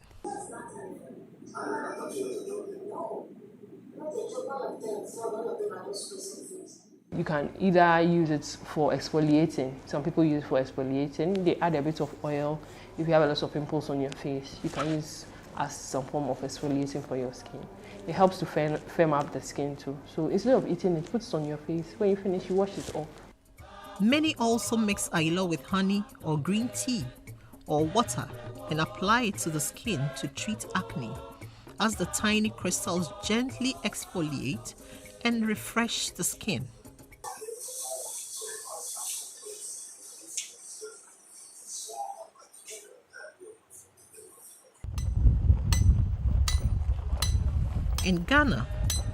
You can either use it for exfoliating. Some people use it for exfoliating. They add a bit of oil. If you have a lot of pimples on your face, you can use as some form of exfoliating for your skin. It helps to firm up the skin too. So instead of eating it, put it on your face. When you finish, you wash it off. Many also mix aylo with honey or green tea or water and apply it to the skin to treat acne, as the tiny crystals gently exfoliate and refresh the skin. In Ghana,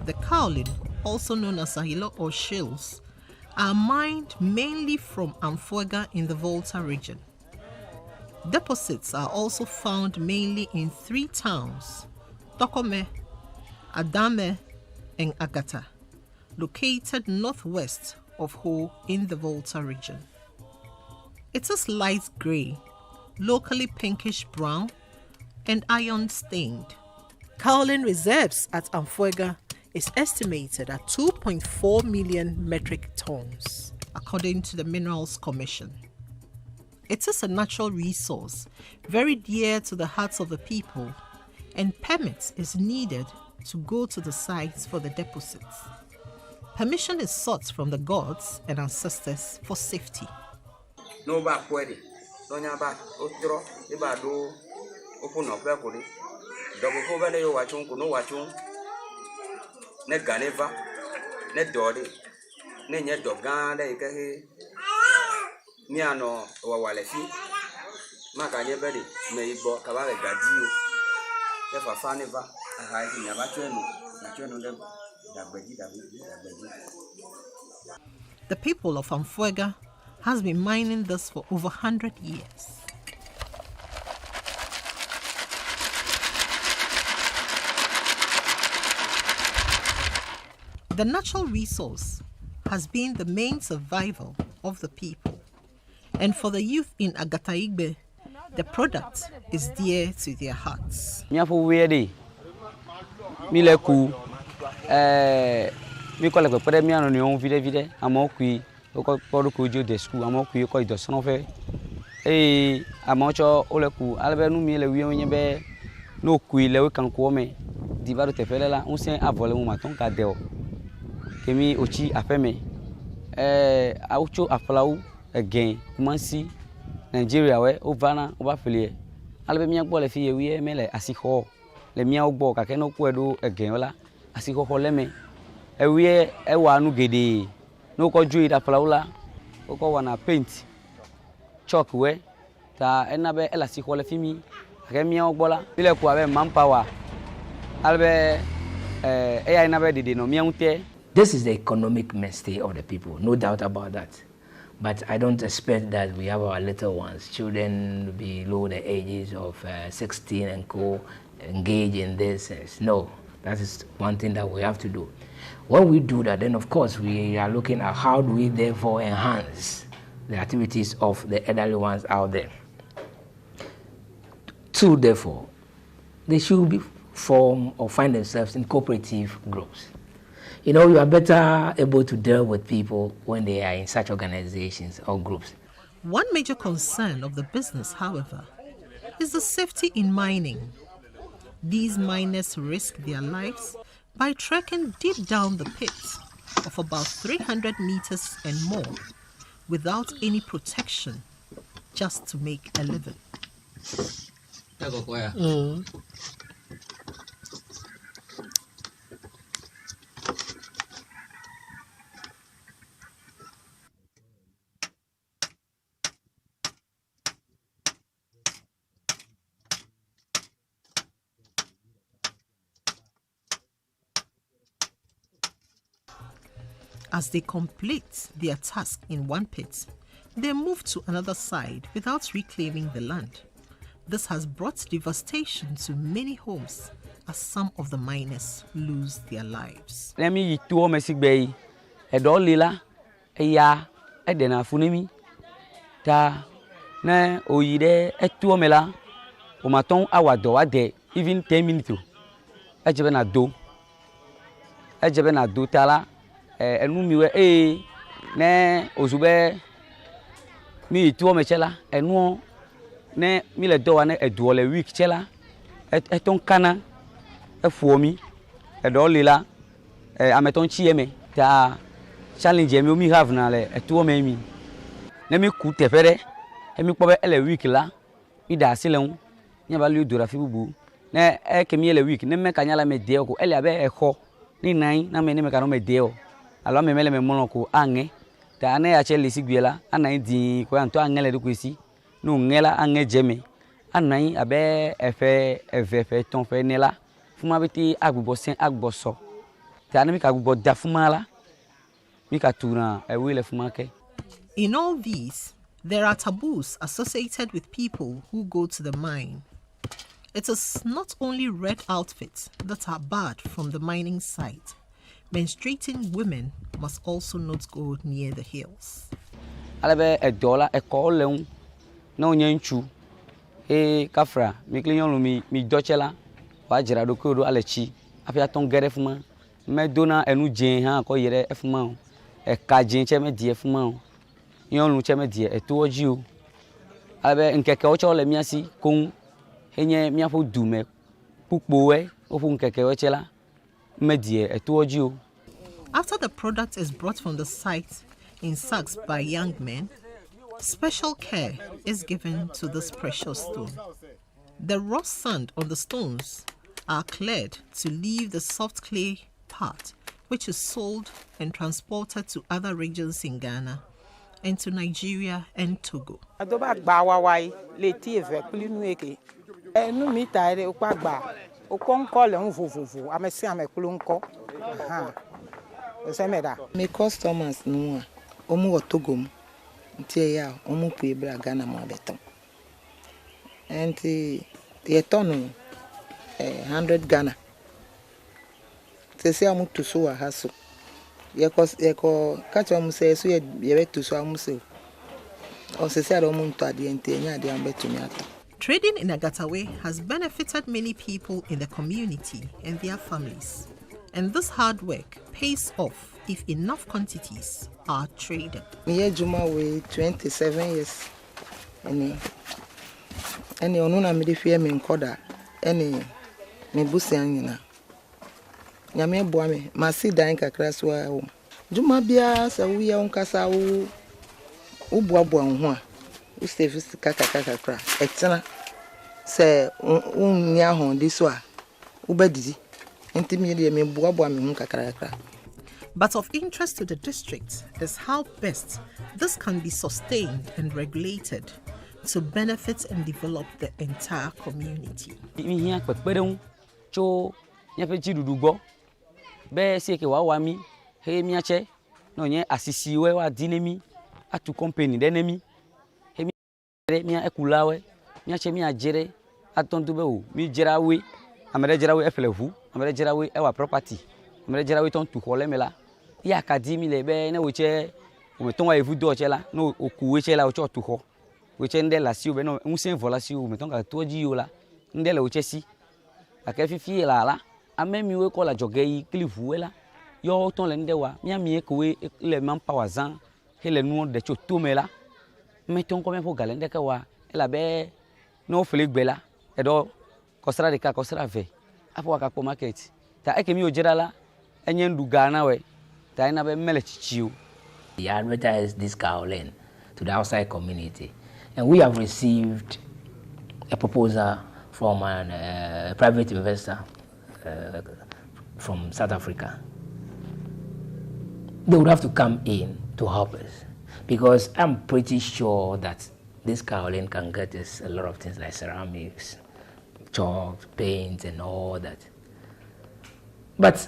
the kaolin also known as Ahilo or shales, are mined mainly from Amfuega in the Volta region. Deposits are also found mainly in 3 towns, Tokome, Adame, and Agata, located northwest of Ho in the Volta region. It is light gray, locally pinkish brown, and iron stained. Kaolin reserves at Amfuega is estimated at 2.4 million metric tons, according to the Minerals Commission. It is a natural resource, very dear to the hearts of the people, and permit is needed to go to the sites for the deposits. Permission is sought from the gods and ancestors for safety. No back puede, doña ba, otro, iba do, open up pekuli, double cover yo wachung, no wachung, ne ganeva, ne dodi, ne nye dogan, de ikahi, miano, wawalefi, makanye bedi, me ibo, kabale gadio, nefa faneva, a high, never train, The people of Amfuega has been mining this for over 100 years. The natural resource has been the main survival of the people, and for the youth in Agataigbe, the product is dear to their hearts. Mi collègue peut mi anu vide amo kui ko ko jo de school amo kui ko do sono fe amo cho ole ku albe nu mi le wi onye be no kui le kan ko me di baro te fele la un sen avole mu maton ka de o kemi ochi afeme aucho aflawu again kumansi Nigeria we ovana oba fele albe mi agbo le fi ewi me le asiho le mi agbo ka ke no ku edo again ola asiho le me ewie ewa anu gede no ko ju ida flaula ko wana paint chalk we ta enabe elasi ko le fimi akemia ogbola ile ku abe manpower albe eya enabe dede no miunte. This is the economic mainstay of the people, no doubt about that. But I don't expect that we have our little ones, children below the ages of 16 and co engage in this. No, that is one thing that we have to do. When we do that, then of course we are looking at how do we therefore enhance the activities of the elderly ones out there. 2, therefore, they should be form or find themselves in cooperative groups. You know, you are better able to deal with people when they are in such organizations or groups. One major concern of the business, however, is the safety in mining. These miners risk their lives by trekking deep down the pit of about 300 meters and more without any protection just to make a living. As they complete their task in one pit, they move to another side without reclaiming the land. This has brought devastation to many homes as some of the miners lose their lives. Let me to Messi Bay, a dolila, a ya, a dena funemi, ta na oide, a tuomela, o maton awado a day, even 10 minutes. A jabena do tala. Enu miwe ne ozube mi tuo mechela enu ne mi le do wa ne eduo le week chela eton kana efuomi edo lila ameton chieme ta challenge mi omi have na le etuo me mi ne mi ku tefere emi pobe ele week la mi da silen nya ba lu dora fi bubu ne kemi ele week ne me kanya la me de ko ele abe eho ni nine na me ne me ka no me de o alors me mele me monoko ange ta ane ya chele siguela anai di ko anto angele do kwesi no ngela ange jeme anai abe efe ton fe nela fuma beti agbobo sen agboso In all these, there are taboos associated with people who go to the mine. It is not only red outfits that are barred from the mining site. Menstruating women must also not go near the hills. Kafra, mi dochela, wajira do kodo alechi, afia ton gerefuma, me dona enu jen ha ko yere efuma, e ka jen che me die efuma, yon lu che me die eto oji o. Abe nkeke o cho le miasi kon enye miafo dume pupo we ofu nkeke o chela me die eto oji o. After the product is brought from the site in sacks by young men, special care is given to this precious stone. The raw sand on the stones are cleared to leave the soft clay part, which is sold and transported to other regions in Ghana and to Nigeria and Togo. My customers know omu Togo. Tia omu puebra Ghana mo beton. And the ton 100 Ghana. Say amu to so a hassle. Yeko catch omu say so ye to so amu say. O say omu to adi ente nya adi ambe to me ato. Trading in Agatawe has benefited many people in the community and their families. And this hard work pays off if enough quantities are traded. Me Juma we 27 years. Any onuna me defie me nkoda. Any me busi anyina. Nyame boa me ma si dan kakra so a. Juma bia sa wo ye onkasa wo boaboa ho a. Wo service kakra. Etena se unya ho di so a. Wo badidi. But of interest to the district is how best this can be sustained and regulated to benefit and develop the entire community. Amere jerawe efelevu, amere jerawe ewa property, amere jerawe ton tu hole mela. Ya akademi le be na weche o meton wa evu do chela, no oku weche la ocho tu ho. Weche nde la si o be no unsen vola si o meton ka toji yo la. Nde le weche si. Aka fifi la amemi we ko la jogei klivu we la. Yo ton le nde wa, mi ami e ko we le manpower zan, he le nu de cho to mela. Meton ko me fo galende ka wa, la be no fele gbela. Edo kosra de ka kosra ve apo waka market ta ekemi ojerala enye ndu Ghana we ta ina be mele chichiu. He advertised this kaolin to the outside community, and we have received a proposal from a private investor from South Africa. They would have to come in to help us, because I'm pretty sure that this kaolin can get us a lot of things like ceramics, chalk, paint, and all that. But